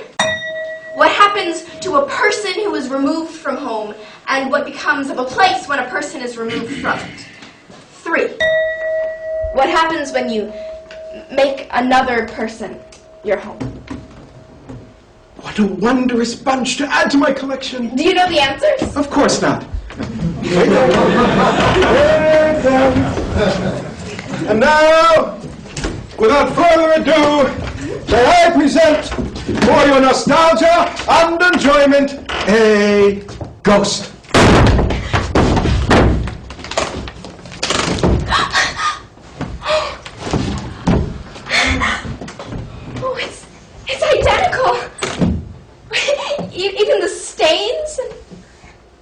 S1: What happens to a person who is removed from home, and what becomes of a place when a person is removed from it? 3. What happens when you make another person your home?
S6: What a wondrous bunch to add to my collection.
S1: Do you know the answers?
S6: Of course not. And now, without further ado, may I present for your nostalgia and enjoyment a ghost.
S1: Oh, it's identical. Even the stains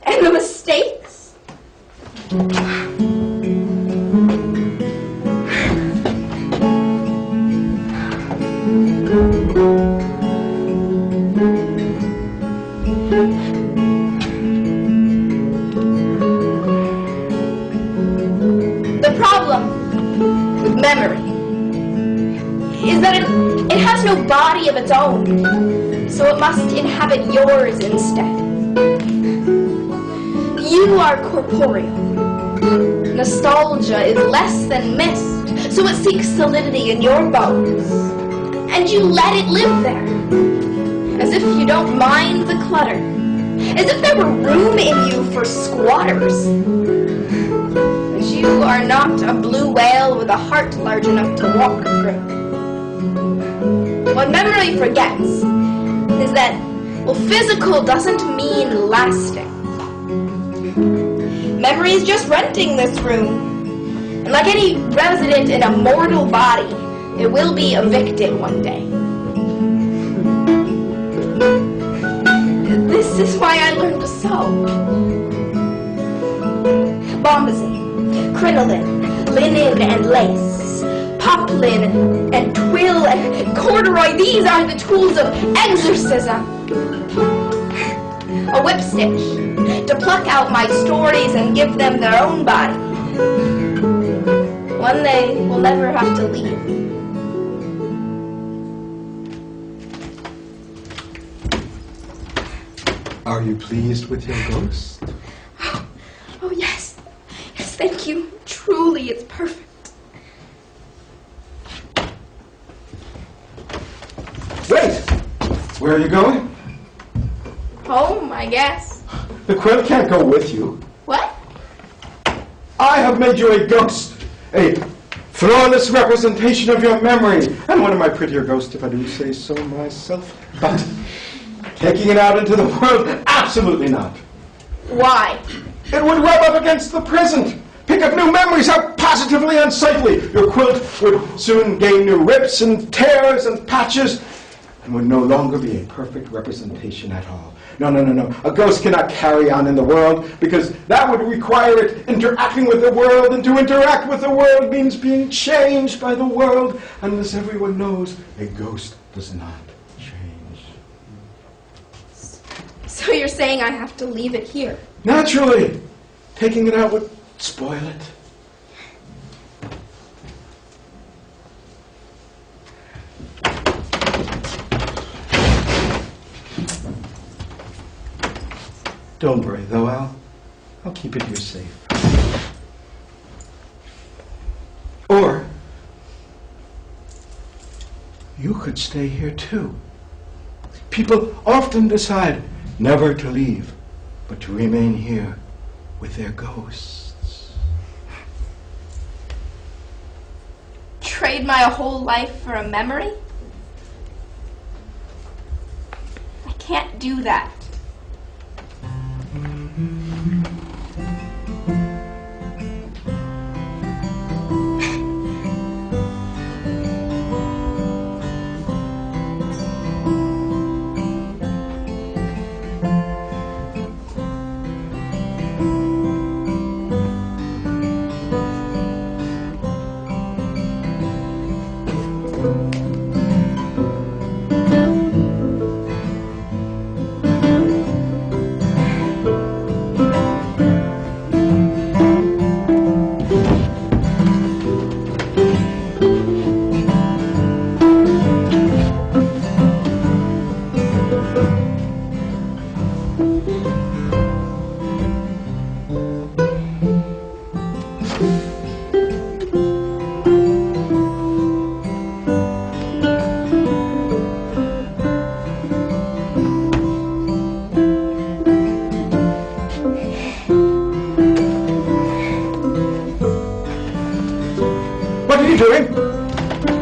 S1: and the mistakes. The problem with memory is that it has no body of its own, so it must inhabit yours instead. You are corporeal. Nostalgia is less than mist, so it seeks solidity in your bones. And you let it live there, as if you don't mind the clutter, as if there were room in you for squatters. But you are not a blue whale with a heart large enough to walk through. What memory forgets is that, well, physical doesn't mean lasting. Memory is just renting this room. And like any resident in a mortal body, it will be evicted one day. This is why I learned to sew. Bombazine, crinoline, linen and lace, poplin and twill and corduroy, these are the tools of exorcism. A whip stitch to pluck out my stories and give them their own body. One they will never have to leave.
S6: Are you pleased with your ghost?
S1: Oh, yes. Yes, thank you. Truly, it's perfect.
S6: Wait! Where are you going?
S1: Home, I guess.
S6: The quill can't go with you.
S1: What?
S6: I have made you a ghost, a flawless representation of your memory, and one of my prettier ghosts, if I do say so myself. But taking it out into the world, absolutely not.
S1: Why?
S6: It would rub up against the present. Pick up new memories, how positively unsightly. Your quilt would soon gain new rips and tears and patches, and would no longer be a perfect representation at all. No. A ghost cannot carry on in the world, because that would require it interacting with the world, and to interact with the world means being changed by the world, and as everyone knows, a ghost does not change.
S1: So you're saying I have to leave it here?
S6: Naturally. Taking it out would spoil it. Don't worry, though, I'll keep it here safe. Or you could stay here too. People often decide never to leave, but to remain here with their ghosts.
S1: Trade my whole life for a memory? I can't do that.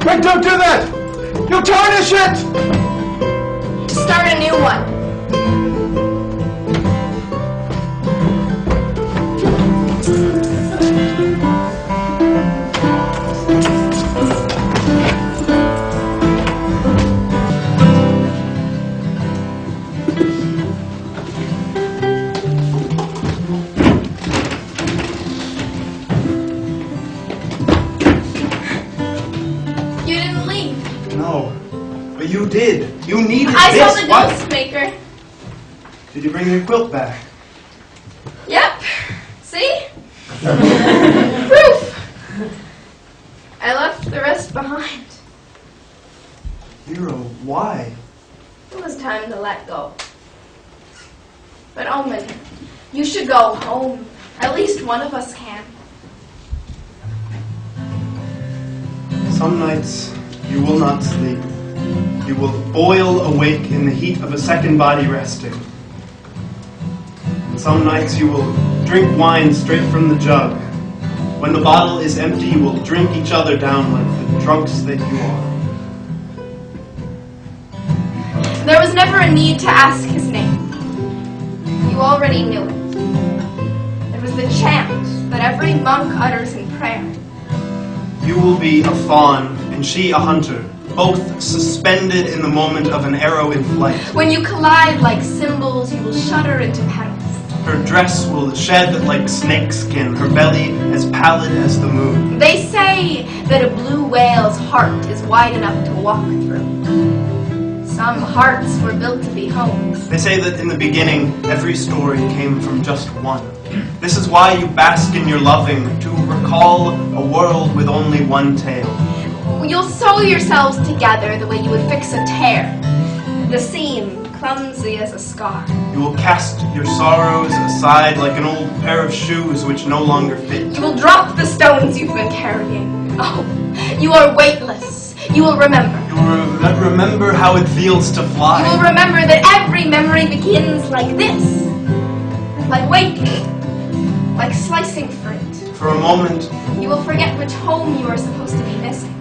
S6: Wait, don't do that! You'll tarnish it!
S1: Start a new one.
S4: But you did. You needed
S1: I
S4: this.
S1: saw the
S4: What?
S1: Ghostmaker.
S4: Did you bring your quilt back?
S1: Yep. See? Proof. I left the rest behind.
S4: Hero, why?
S1: It was time to let go. But Omen, you should go home. At least one of us can.
S4: Some nights you will not sleep. You will boil awake in the heat of a second body resting. And some nights you will drink wine straight from the jug. When the bottle is empty, you will drink each other down like the drunks that you are.
S1: There was never a need to ask his name. You already knew it. It was the chant that every monk utters in prayer.
S4: You will be a fawn, and she a hunter, both suspended in the moment of an arrow in flight.
S1: When you collide like cymbals, you will shudder into petals.
S4: Her dress will shed like snakeskin, her belly as pallid as the moon.
S1: They say that a blue whale's heart is wide enough to walk through. Some hearts were built to be homes.
S4: They say that in the beginning, every story came from just one. This is why you bask in your loving, to recall a world with only one tale.
S1: You'll sew yourselves together the way you would fix a tear. The seam, clumsy as a scar.
S4: You will cast your sorrows aside like an old pair of shoes which no longer fit.
S1: You will drop the stones you've been carrying. Oh, you are weightless. You will remember.
S4: You will remember how it feels to fly.
S1: You will remember that every memory begins like this. Like waking. Like slicing fruit.
S4: For a moment,
S1: You will forget which home you are supposed to be missing.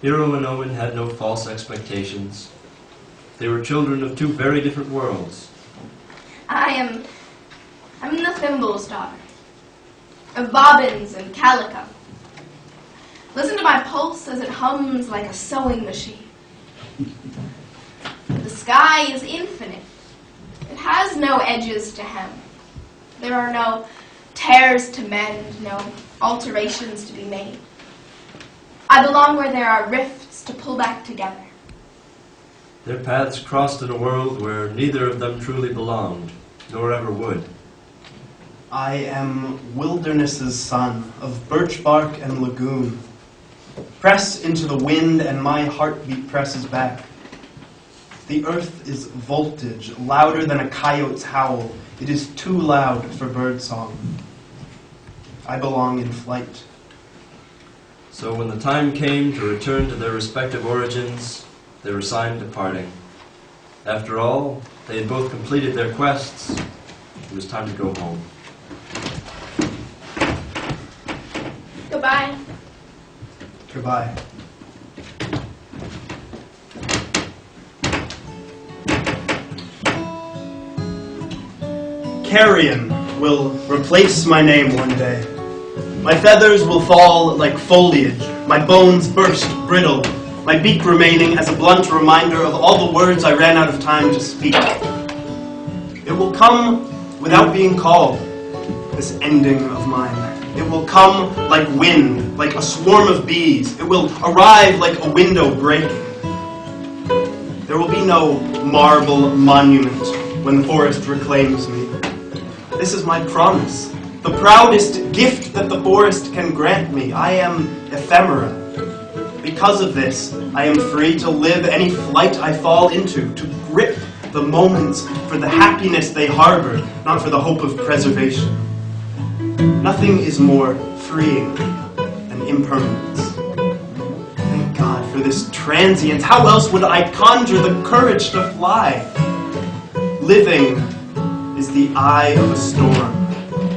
S2: Hero and Owen had no false expectations. They were children of two very different worlds.
S1: I'm the thimble's daughter. Of bobbins and calico. Listen to my pulse as it hums like a sewing machine. The sky is infinite. It has no edges to hem. There are no tears to mend, no alterations to be made. I belong where there are rifts to pull back together.
S2: Their paths crossed in a world where neither of them truly belonged, nor ever would.
S4: I am wilderness's son, of birch bark and lagoon. Press into the wind and my heartbeat presses back. The earth is voltage, louder than a coyote's howl. It is too loud for birdsong. I belong in flight.
S2: So when the time came to return to their respective origins, they were signed departing. After all, they had both completed their quests. It was time to go home.
S1: Goodbye.
S4: Goodbye. Carrion will replace my name one day. My feathers will fall like foliage, my bones burst brittle, my beak remaining as a blunt reminder of all the words I ran out of time to speak. It will come without being called, this ending of mine. It will come like wind, like a swarm of bees. It will arrive like a window breaking. There will be no marble monument when the forest reclaims me. This is my promise, the proudest gift that the forest can grant me. I am ephemera. Because of this, I am free to live any flight I fall into, to grip the moments for the happiness they harbor, not for the hope of preservation. Nothing is more freeing than impermanence. Thank God for this transience. How else would I conjure the courage to fly? Living is the eye of a storm.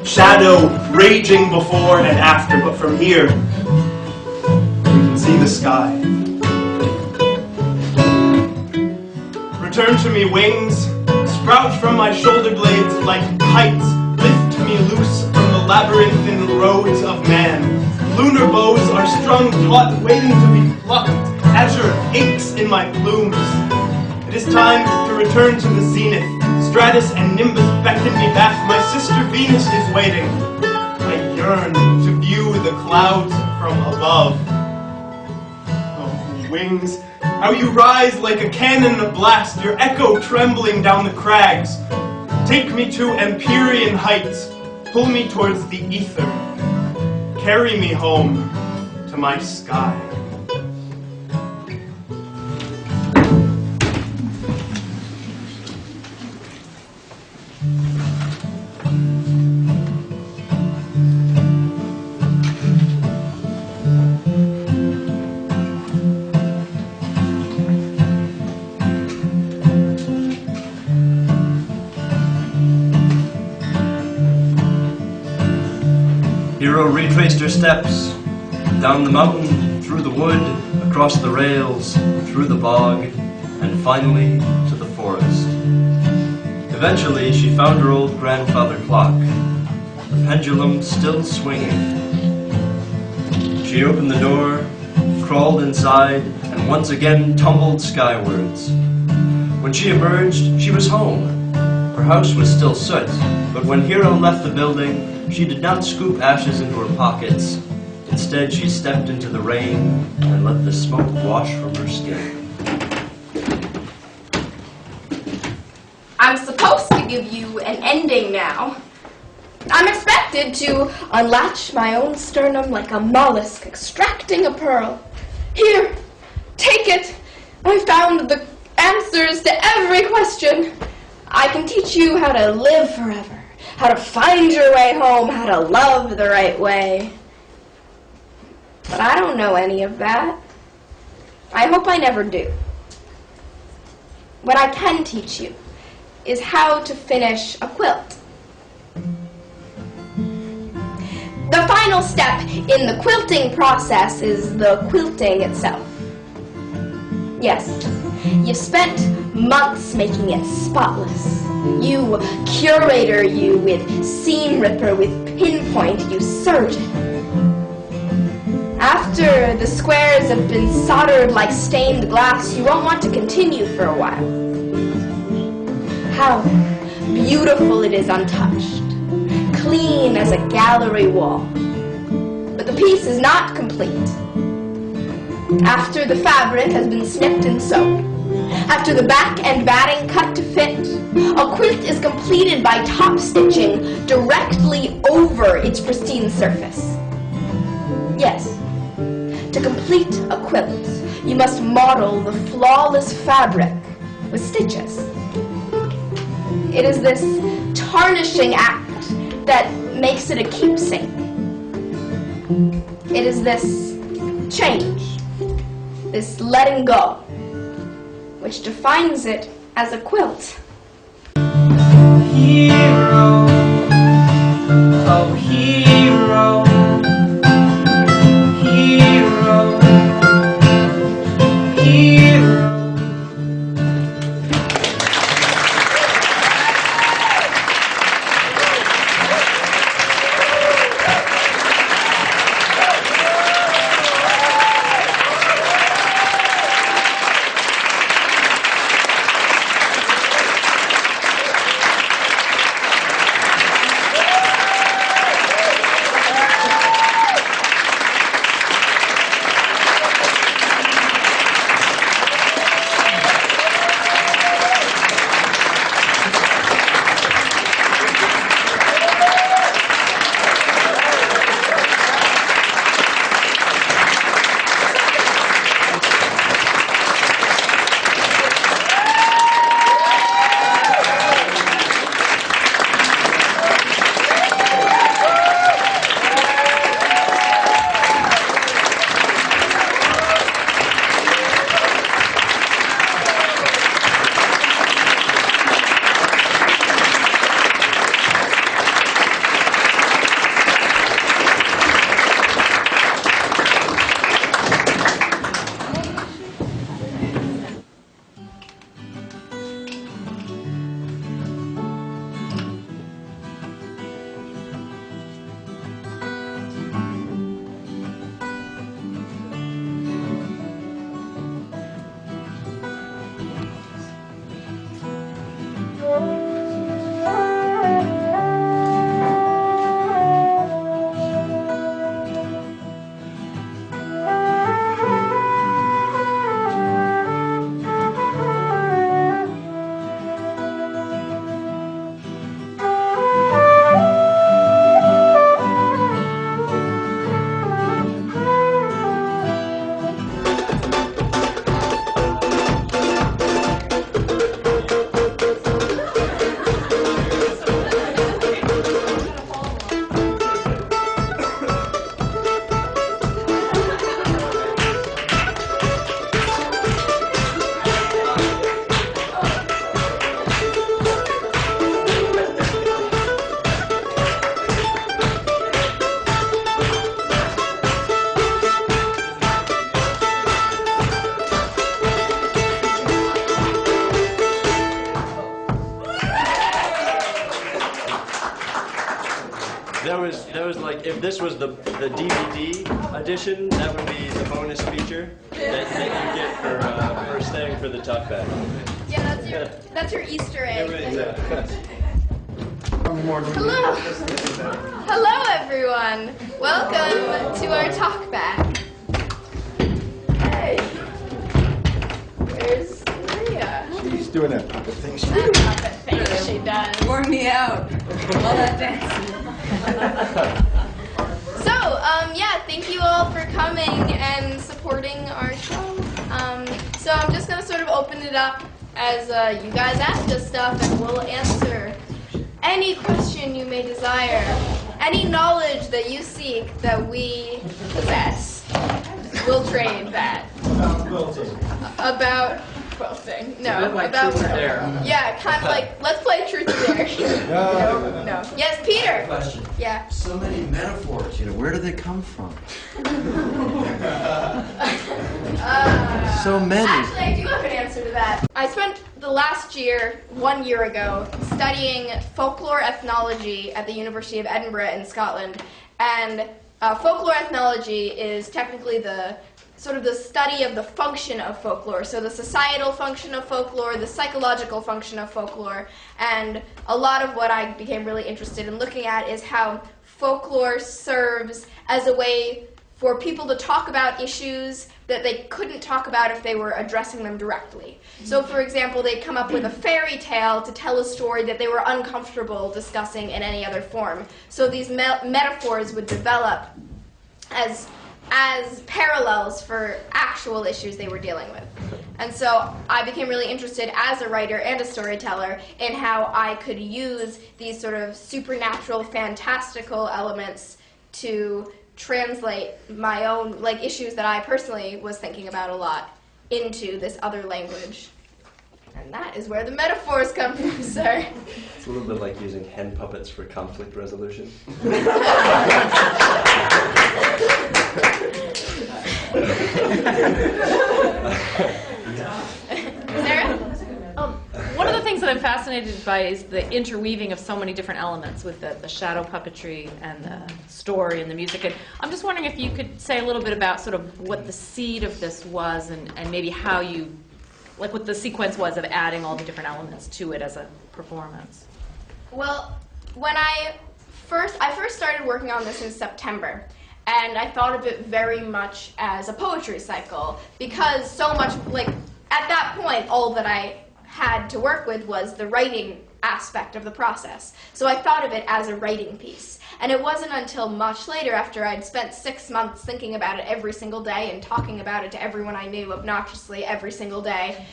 S4: Shadow raging before and after, but from here, we can see the sky. Return to me, wings. Sprout from my shoulder blades like kites. Lift me loose from the labyrinthine roads of man. Lunar bows are strung taut, waiting to be plucked. Azure aches in my plumes. It is time to return to the zenith. Gratis and Nimbus beckon me back. My sister Venus is waiting. I yearn to view the clouds from above. Oh, wings, how you rise like a cannon blast, your echo trembling down the crags. Take me to Empyrean heights, pull me towards the ether, carry me home to my sky.
S2: Hero retraced her steps, down the mountain, through the wood, across the rails, through the bog, and finally to the forest. Eventually, she found her old grandfather clock, the pendulum still swinging. She opened the door, crawled inside, and once again tumbled skywards. When she emerged, she was home. Her house was still soot, but when Hero left the building, she did not scoop ashes into her pockets. Instead, she stepped into the rain and let the smoke wash from her skin.
S1: I'm supposed to give you an ending now. I'm expected to unlatch my own sternum like a mollusk extracting a pearl. Here, take it. I found the answers to every question. I can teach you how to live forever, how to find your way home, how to love the right way. But I don't know any of that. I hope I never do. What I can teach you is how to finish a quilt. The final step in the quilting process is the quilting itself. Yes, you've spent months making it spotless. You curator, you with seam ripper, with pinpoint, you serge it. After the squares have been soldered like stained glass, you won't want to continue for a while. How beautiful it is untouched, clean as a gallery wall. But the piece is not complete. After the fabric has been snipped and sewed, after the back and batting cut to fit, a quilt is completed by top stitching directly over its pristine surface. Yes, to complete a quilt, you must model the flawless fabric with stitches. It is this tarnishing act that makes it a keepsake. It is this change, this letting go, which defines it as a quilt.
S5: Hero, oh hero, hero, hero.
S2: that was like, if this was the DVD edition, that would be the bonus feature that you get for staying for the talk back.
S1: Yeah, that's your Easter egg.
S6: Hello.
S1: Hello, everyone. Welcome to our talk back. Hey, where's Maria?
S6: She's doing that puppet thing.
S1: That puppet thing she does.
S3: Wore me out. All that dancing.
S1: So, yeah, thank you all for coming and supporting our show. So I'm just gonna sort of open it up as you guys ask us stuff, and we'll answer any question you may desire, any knowledge that you seek that we possess. We'll trade that. About quilting. No, about
S7: Truth or Dare.
S1: Yeah, kind of like, let's play Truth or Dare. No. Yes, Peter.
S7: Question.
S1: Yeah.
S7: So many metaphors, where do they come from? So many.
S1: Actually, I do have an answer to that. I spent the last year, 1 year ago, studying folklore ethnology at the University of Edinburgh in Scotland. And folklore ethnology is technically the sort of the study of the function of folklore. So the societal function of folklore, the psychological function of folklore, and a lot of what I became really interested in looking at is how folklore serves as a way for people to talk about issues that they couldn't talk about if they were addressing them directly. So for example, they'd come up with a fairy tale to tell a story that they were uncomfortable discussing in any other form. So these metaphors would develop as parallels for actual issues they were dealing with. And so I became really interested as a writer and a storyteller in how I could use these sort of supernatural, fantastical elements to translate my own issues that I personally was thinking about a lot into this other language. And that is where the metaphors come from, sir.
S2: It's a little bit like using hen puppets for conflict resolution.
S1: Sarah?
S8: One of the things that I'm fascinated by is the interweaving of so many different elements with the shadow puppetry and the story and the music. And I'm just wondering if you could say a little bit about sort of what the seed of this was and maybe how you, what the sequence was of adding all the different elements to it as a performance.
S1: Well, when I first started working on this in September, and I thought of it very much as a poetry cycle, because so much, at that point, all that I had to work with was the writing aspect of the process. So I thought of it as a writing piece. And it wasn't until much later, after I'd spent 6 months thinking about it every single day and talking about it to everyone I knew obnoxiously every single day,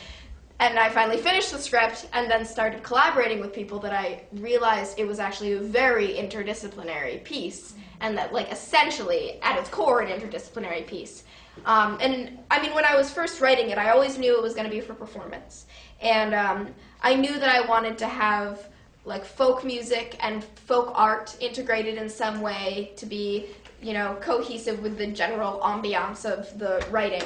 S1: and I finally finished the script and then started collaborating with people, that I realized it was actually a very interdisciplinary piece, and that essentially at its core an interdisciplinary piece. And I mean, when I was first writing it, I always knew it was going to be for performance. And I knew that I wanted to have folk music and folk art integrated in some way to be, cohesive with the general ambiance of the writing.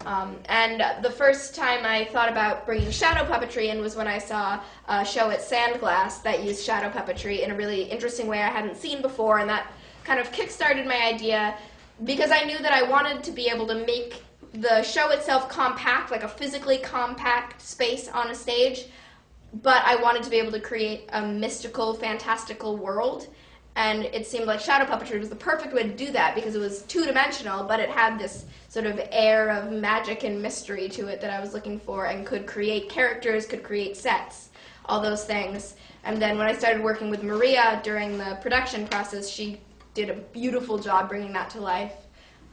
S1: And the first time I thought about bringing shadow puppetry in was when I saw a show at Sandglass that used shadow puppetry in a really interesting way I hadn't seen before, and that kind of kickstarted my idea, because I knew that I wanted to be able to make the show itself compact, like a physically compact space on a stage, but I wanted to be able to create a mystical, fantastical world. And it seemed like shadow puppetry was the perfect way to do that, because it was two-dimensional, but it had this sort of air of magic and mystery to it that I was looking for, and could create characters, could create sets, all those things. And then when I started working with Maria during the production process, she did a beautiful job bringing that to life.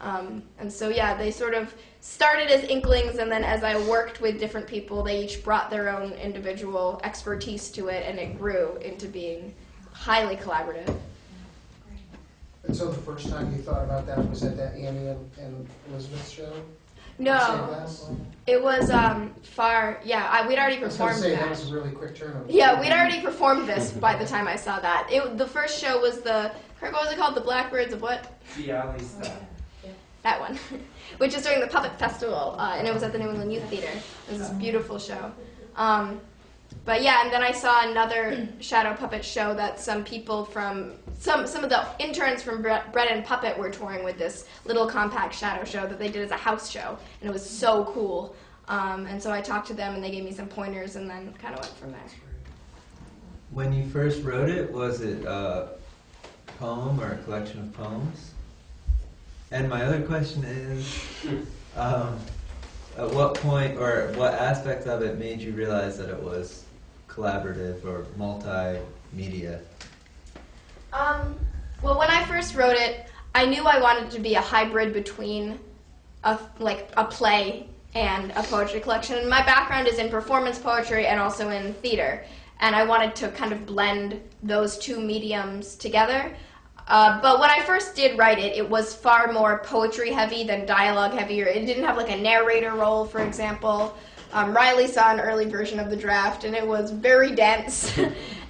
S1: And so, yeah, they sort of started as inklings, and then as I worked with different people, they each brought their own individual expertise to it, and it grew into being highly collaborative.
S9: And so the first time you thought about that was at that Annie and Elizabeth show?
S1: No, it was we'd already
S9: I was
S1: performed
S9: going to say,
S1: that.
S9: that was a really quick turnover.
S1: Yeah, we'd already performed this by the time I saw that. The first show was what was it called? The Blackbirds of what? That one, which is during the Puppet Festival, and it was at the New England Youth Theater. It was a beautiful show. But But yeah, and then I saw another shadow puppet show that some people from, some of the interns from Bread and Puppet were touring with this little compact shadow show that they did as a house show, and it was so cool. And so I talked to them, and they gave me some pointers, and then kind of went from there.
S10: When you first wrote it, was it a poem or a collection of poems? And my other question is, at what point or what aspect of it made you realize that it was collaborative or multimedia?
S1: Well, when I first wrote it, I knew I wanted it to be a hybrid between a play and a poetry collection. And my background is in performance poetry and also in theater. And I wanted to kind of blend those two mediums together. But when I first did write it, it was far more poetry heavy than dialogue heavy. It didn't have like a narrator role, for example. Riley saw an early version of the draft, and it was very dense.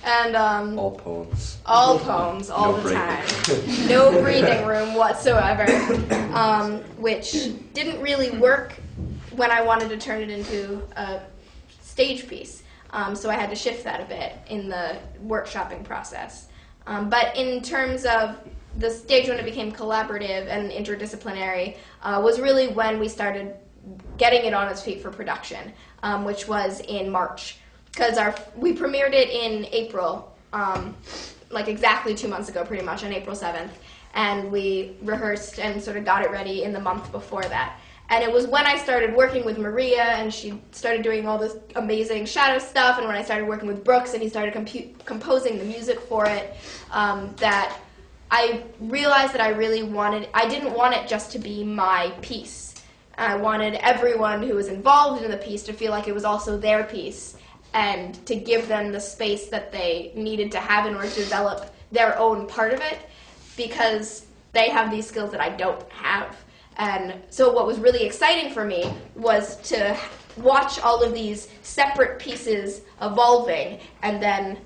S1: And
S2: All poems.
S1: all poems, all
S2: No
S1: the time.
S2: breathing.
S1: No breathing room whatsoever, which didn't really work when I wanted to turn it into a stage piece. So I had to shift that a bit in the workshopping process. But in terms of the stage when it became collaborative and interdisciplinary was really when we started getting it on its feet for production, which was in March. Because we premiered it in April, like exactly 2 months ago pretty much, on April 7th. And we rehearsed and sort of got it ready in the month before that. And it was when I started working with Maria, and she started doing all this amazing shadow stuff, and when I started working with Brooks, and he started composing the music for it, that I realized that I didn't want it just to be my piece. I wanted everyone who was involved in the piece to feel like it was also their piece, and to give them the space that they needed to have in order to develop their own part of it, because they have these skills that I don't have. And so what was really exciting for me was to watch all of these separate pieces evolving, and then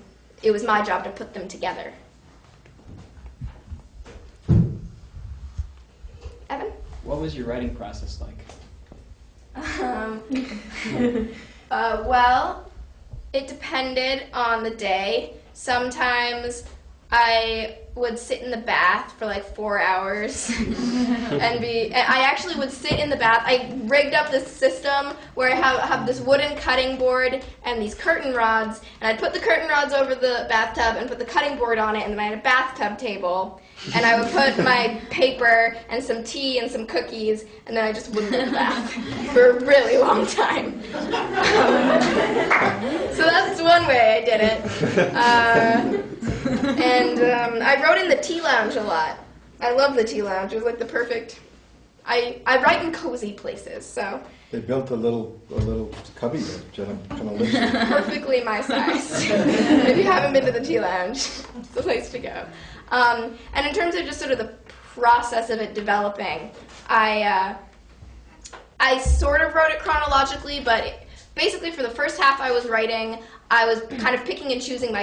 S1: it was my job to put them together. Evan?
S11: What was your writing process like?
S1: Well, it depended on the day. Sometimes I would sit in the bath for like 4 hours and I actually would sit in the bath. I rigged up this system where I have this wooden cutting board and these curtain rods, and I'd put the curtain rods over the bathtub and put the cutting board on it, and then I had a bathtub table, and I would put my paper and some tea and some cookies, and then I just wouldn't in the bath for a really long time. So that's one way I did it. And I wrote in the tea lounge a lot. I love the tea lounge. It was like the perfect... I write in cozy places, so...
S6: They built a little cubby there. Jenna kind of lives there.
S1: Perfectly my size. If you haven't been to the tea lounge, it's the place to go. And in terms of just sort of the process of it developing, I sort of wrote it chronologically, but basically for the first half I was writing, I was kind of picking and choosing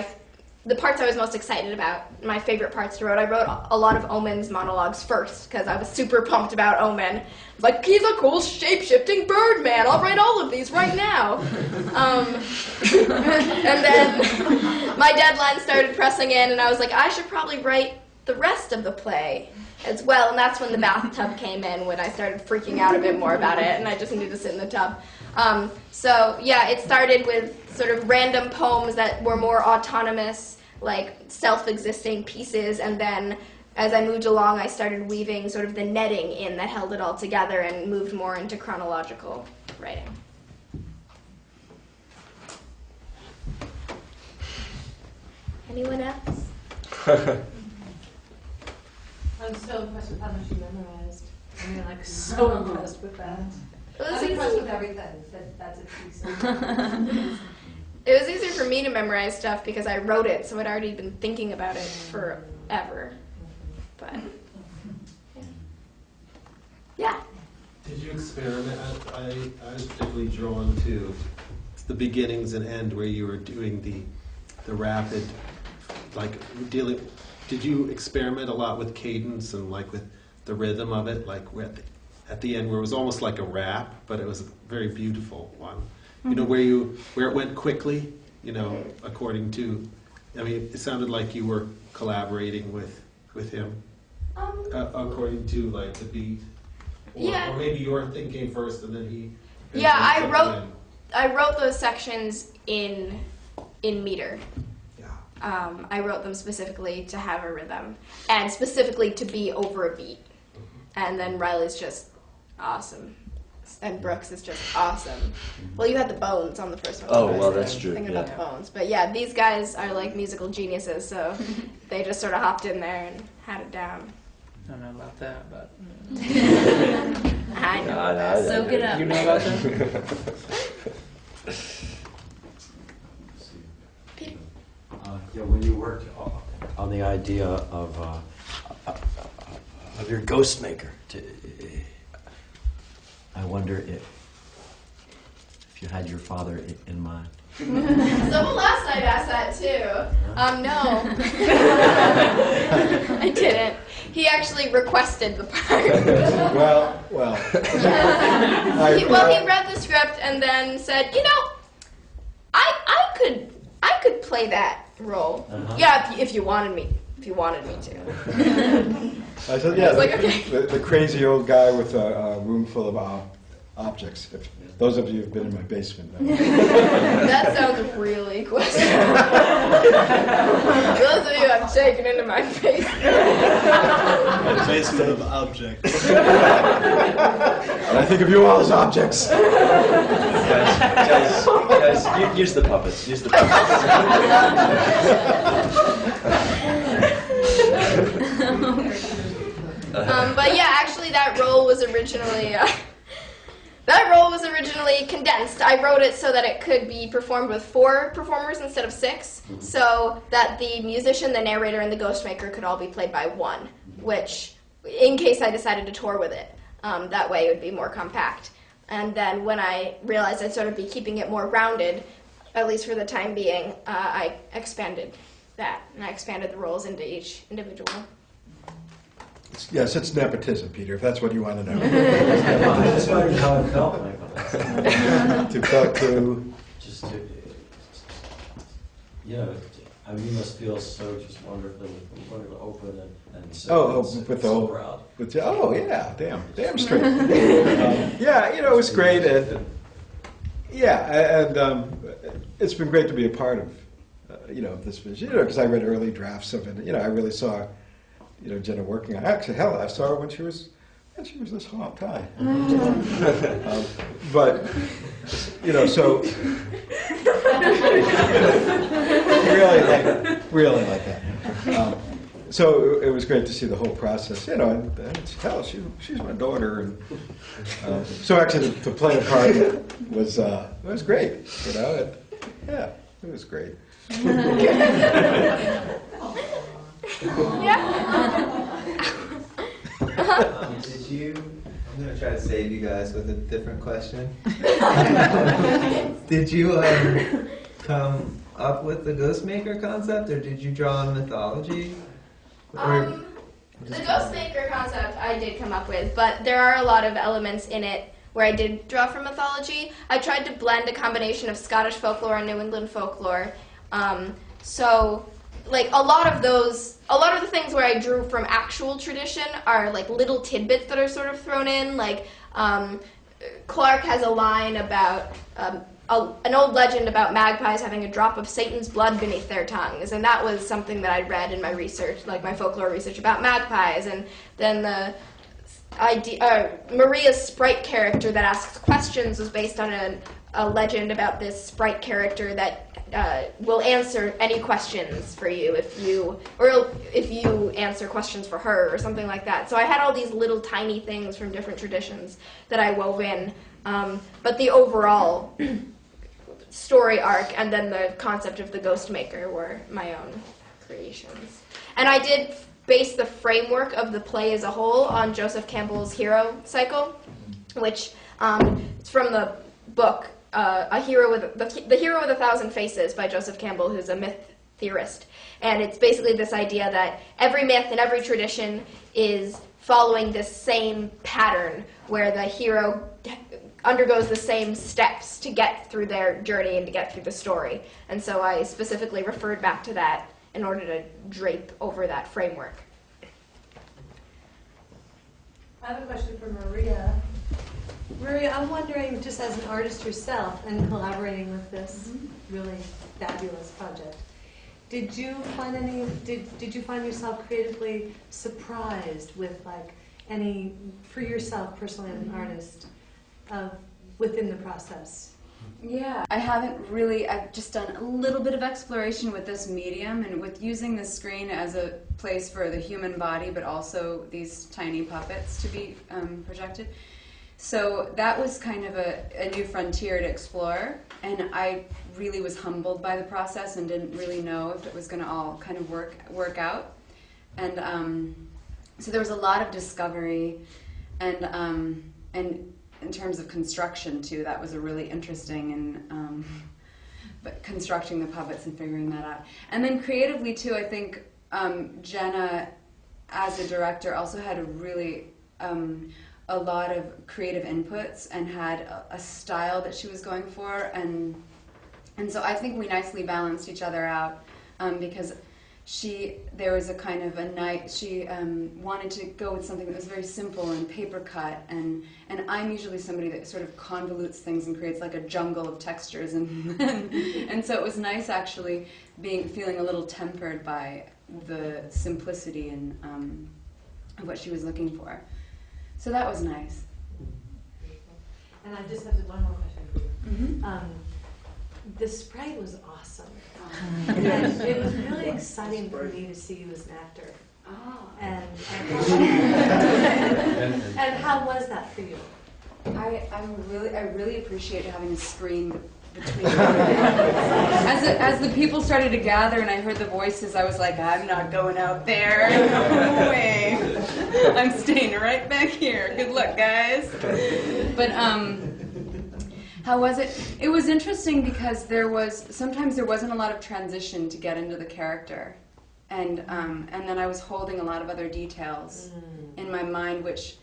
S1: the parts I was most excited about, my favorite parts to write. I wrote a lot of Omen's monologues first, because I was super pumped about Omen. I was like, he's a cool shape-shifting bird man, I'll write all of these right now. And then my deadline started pressing in, and I was like, I should probably write the rest of the play as well, and that's when the bathtub came in, when I started freaking out a bit more about it, and I just needed to sit in the tub. So yeah, it started with sort of random poems that were more autonomous, like self-existing pieces, and then as I moved along, I started weaving sort of the netting in that held it all together and moved more into chronological writing. Anyone else?
S12: I'm so impressed with how much you memorized. I mean, like, so impressed with that. I'm impressed with everything. That's a piece of
S1: It was easier for me to memorize stuff because I wrote it, so I'd already been thinking about it forever. But, yeah.
S13: Did you experiment? I was particularly drawn to the beginnings and end where you were doing the rapid, like dealing. Did you experiment a lot with cadence and like with the rhythm of it, like at the end where it was almost like a rap, but it was a very beautiful one. You know, where it went quickly according to, I mean, it sounded like you were collaborating with him, according to like the beat, or maybe you were thinking first and then he.
S1: Yeah, I wrote those sections in meter. I wrote them specifically to have a rhythm and specifically to be over a beat. And then Riley's just awesome. And Brooks is just awesome. Well, you had the bones on the first one.
S2: Oh, well, that's true.
S1: Thinking about the bones. But yeah, these guys are like musical geniuses, so they just sort of hopped in there and had it down.
S5: I don't know about that, but...
S1: I know.
S8: Soak it up.
S5: You know about that?
S7: When you worked on the idea of your Ghostmaker, I wonder if you had your father in mind.
S1: Someone last night asked that too. No. I didn't. He actually requested the part.
S6: Well.
S1: He read the script and then said, I could play that role. Yeah, if you wanted me to.
S6: I said, yeah,
S1: like, okay.
S6: the crazy old guy with a room full of objects. If those of you who've been in my basement know.
S1: That sounds really questionable. Those of you I've taken into my basement.
S4: Basement of objects.
S6: And I think of you all as objects.
S2: Guys, use the puppets. Use the puppets.
S1: But yeah, actually that role was originally condensed. I wrote it so that it could be performed with 4 performers instead of 6, so that the musician, the narrator, and the Ghostmaker could all be played by 1, which, in case I decided to tour with it, that way it would be more compact. And then when I realized I'd sort of be keeping it more rounded, at least for the time being, I expanded that, and I expanded the roles into each individual.
S6: Yes, it's nepotism, Peter, if that's what you want to know.
S7: I just wondered how it felt, Michael. I mean, you must feel so just wonderfully open and so
S6: with the whole
S7: proud.
S6: Yeah, damn straight. It was great, and it's been great to be a part of this vision, because I read early drafts of it. I really saw Jenna working on it. Actually, hell, I saw her when she was this hot guy. But so really like that. So it was great to see the whole process, and hell, she's my daughter, and so actually to play a part was great, it was great.
S10: I'm going to try to save you guys with a different question. Did you come up with the Ghostmaker concept, or did you draw on mythology?
S1: The Ghostmaker concept I did come up with, but there are a lot of elements in it where I did draw from mythology. I tried to blend a combination of Scottish folklore and New England folklore. So, like, a lot of the things where I drew from actual tradition are like little tidbits that are sort of thrown in. Like, Clark has a line about an old legend about magpies having a drop of Satan's blood beneath their tongues, and that was something that I'd read in my research, like my folklore research about magpies. And then the Maria's sprite character that asks questions was based on a legend about this sprite character that will answer any questions for you if you answer questions for her or something like that. So I had all these little tiny things from different traditions that I wove in, but the overall story arc and then the concept of the Ghostmaker were my own creations. And I did base the framework of the play as a whole on Joseph Campbell's hero cycle, which it's from the book The Hero with 1,000 Faces by Joseph Campbell, who's a myth theorist. And it's basically this idea that every myth and every tradition is following this same pattern where the hero undergoes the same steps to get through their journey and to get through the story. And so I specifically referred back to that in order to drape over that framework.
S12: I have a question for Maria. Maria, I'm wondering, just as an artist yourself and collaborating with this really fabulous project, did you find did you find yourself creatively surprised with like any, for yourself personally as an artist, within the process?
S3: Yeah, I've just done a little bit of exploration with this medium and with using the screen as a place for the human body, but also these tiny puppets to be projected. So that was kind of a new frontier to explore, and I really was humbled by the process and didn't really know if it was going to all kind of work out. And so there was a lot of discovery, and in terms of construction too, that was a really interesting and but constructing the puppets and figuring that out. And then creatively too, I think Jenna, as a director, also had a lot of creative inputs and had a style that she was going for, and so I think we nicely balanced each other out, because there was a kind of a night, she wanted to go with something that was very simple and paper cut, and I'm usually somebody that sort of convolutes things and creates like a jungle of textures, and so it was nice actually feeling a little tempered by the simplicity and of what she was looking for. So that was nice.
S12: And I just have one more question for you.
S3: Mm-hmm.
S12: The sprite was awesome. And it was really exciting for me to see you as an actor.
S3: Oh.
S12: And how was that for you?
S3: I really appreciate having a screen between as the people started to gather and I heard the voices, I was like, I'm not going out there. No way. I'm staying right back here. Good luck, guys. But how was it? It was interesting because sometimes there wasn't a lot of transition to get into the character, and then I was holding a lot of other details in my mind, which.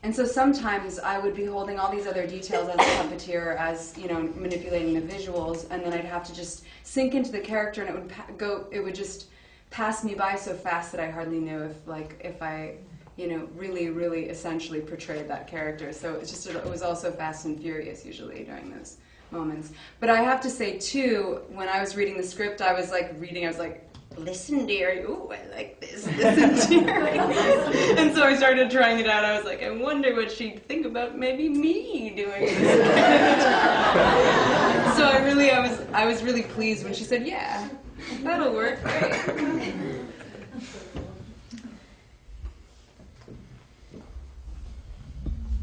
S3: And so sometimes I would be holding all these other details as a puppeteer, as manipulating the visuals, and then I'd have to just sink into the character, and it would just pass me by so fast that I hardly knew if I really essentially portrayed that character. So it was also fast and furious usually during those moments. But I have to say too, when I was reading the script, I was like, listen, dear, ooh, I like this. Listen, dear, I like this. And so I started trying it out. I was like, I wonder what she'd think about maybe me doing this. So I was really pleased when she said, yeah, that'll work. Great.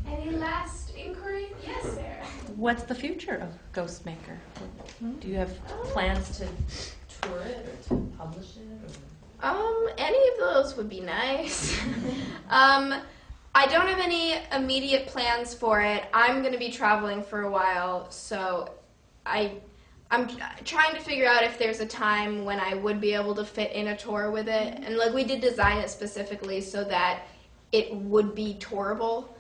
S1: Any last inquiry? Yes, Sarah.
S8: What's the future of Ghostmaker? Do you have plans to tour it or to publish it? Or?
S1: Any of those would be nice. I don't have any immediate plans for it. I'm going to be traveling for a while, so I'm trying to figure out if there's a time when I would be able to fit in a tour with it. And we did design it specifically so that it would be tourable.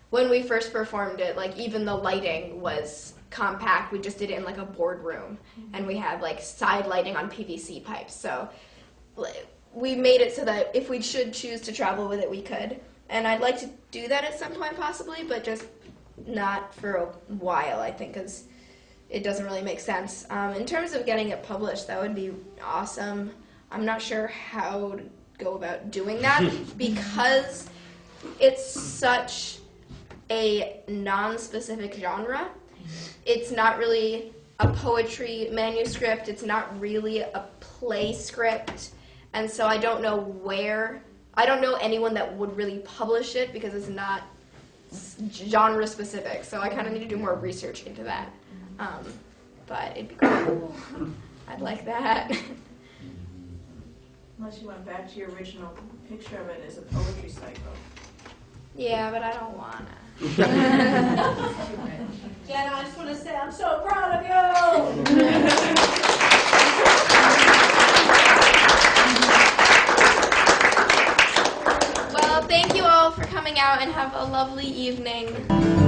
S1: When we first performed it, even the lighting was compact. We just did it in a boardroom, and we had side lighting on PVC pipes. So we made it so that if we should choose to travel with it, we could. And I'd like to do that at some point possibly, but just not for a while, I think, because it doesn't really make sense. In terms of getting it published, that would be awesome. I'm not sure how to go about doing that because it's such a non-specific genre. It's not really a poetry manuscript. It's not really a play script. And so I don't know anyone that would really publish it because it's not genre specific. So I kind of need to do more research into that. But it'd be cool. I'd like that.
S14: Unless you went back to your original picture of it as a poetry cycle.
S1: Yeah, but I don't wanna.
S12: Jenna, I just want to say I'm so proud of you!
S1: Well, thank you all for coming out and having Have a lovely evening.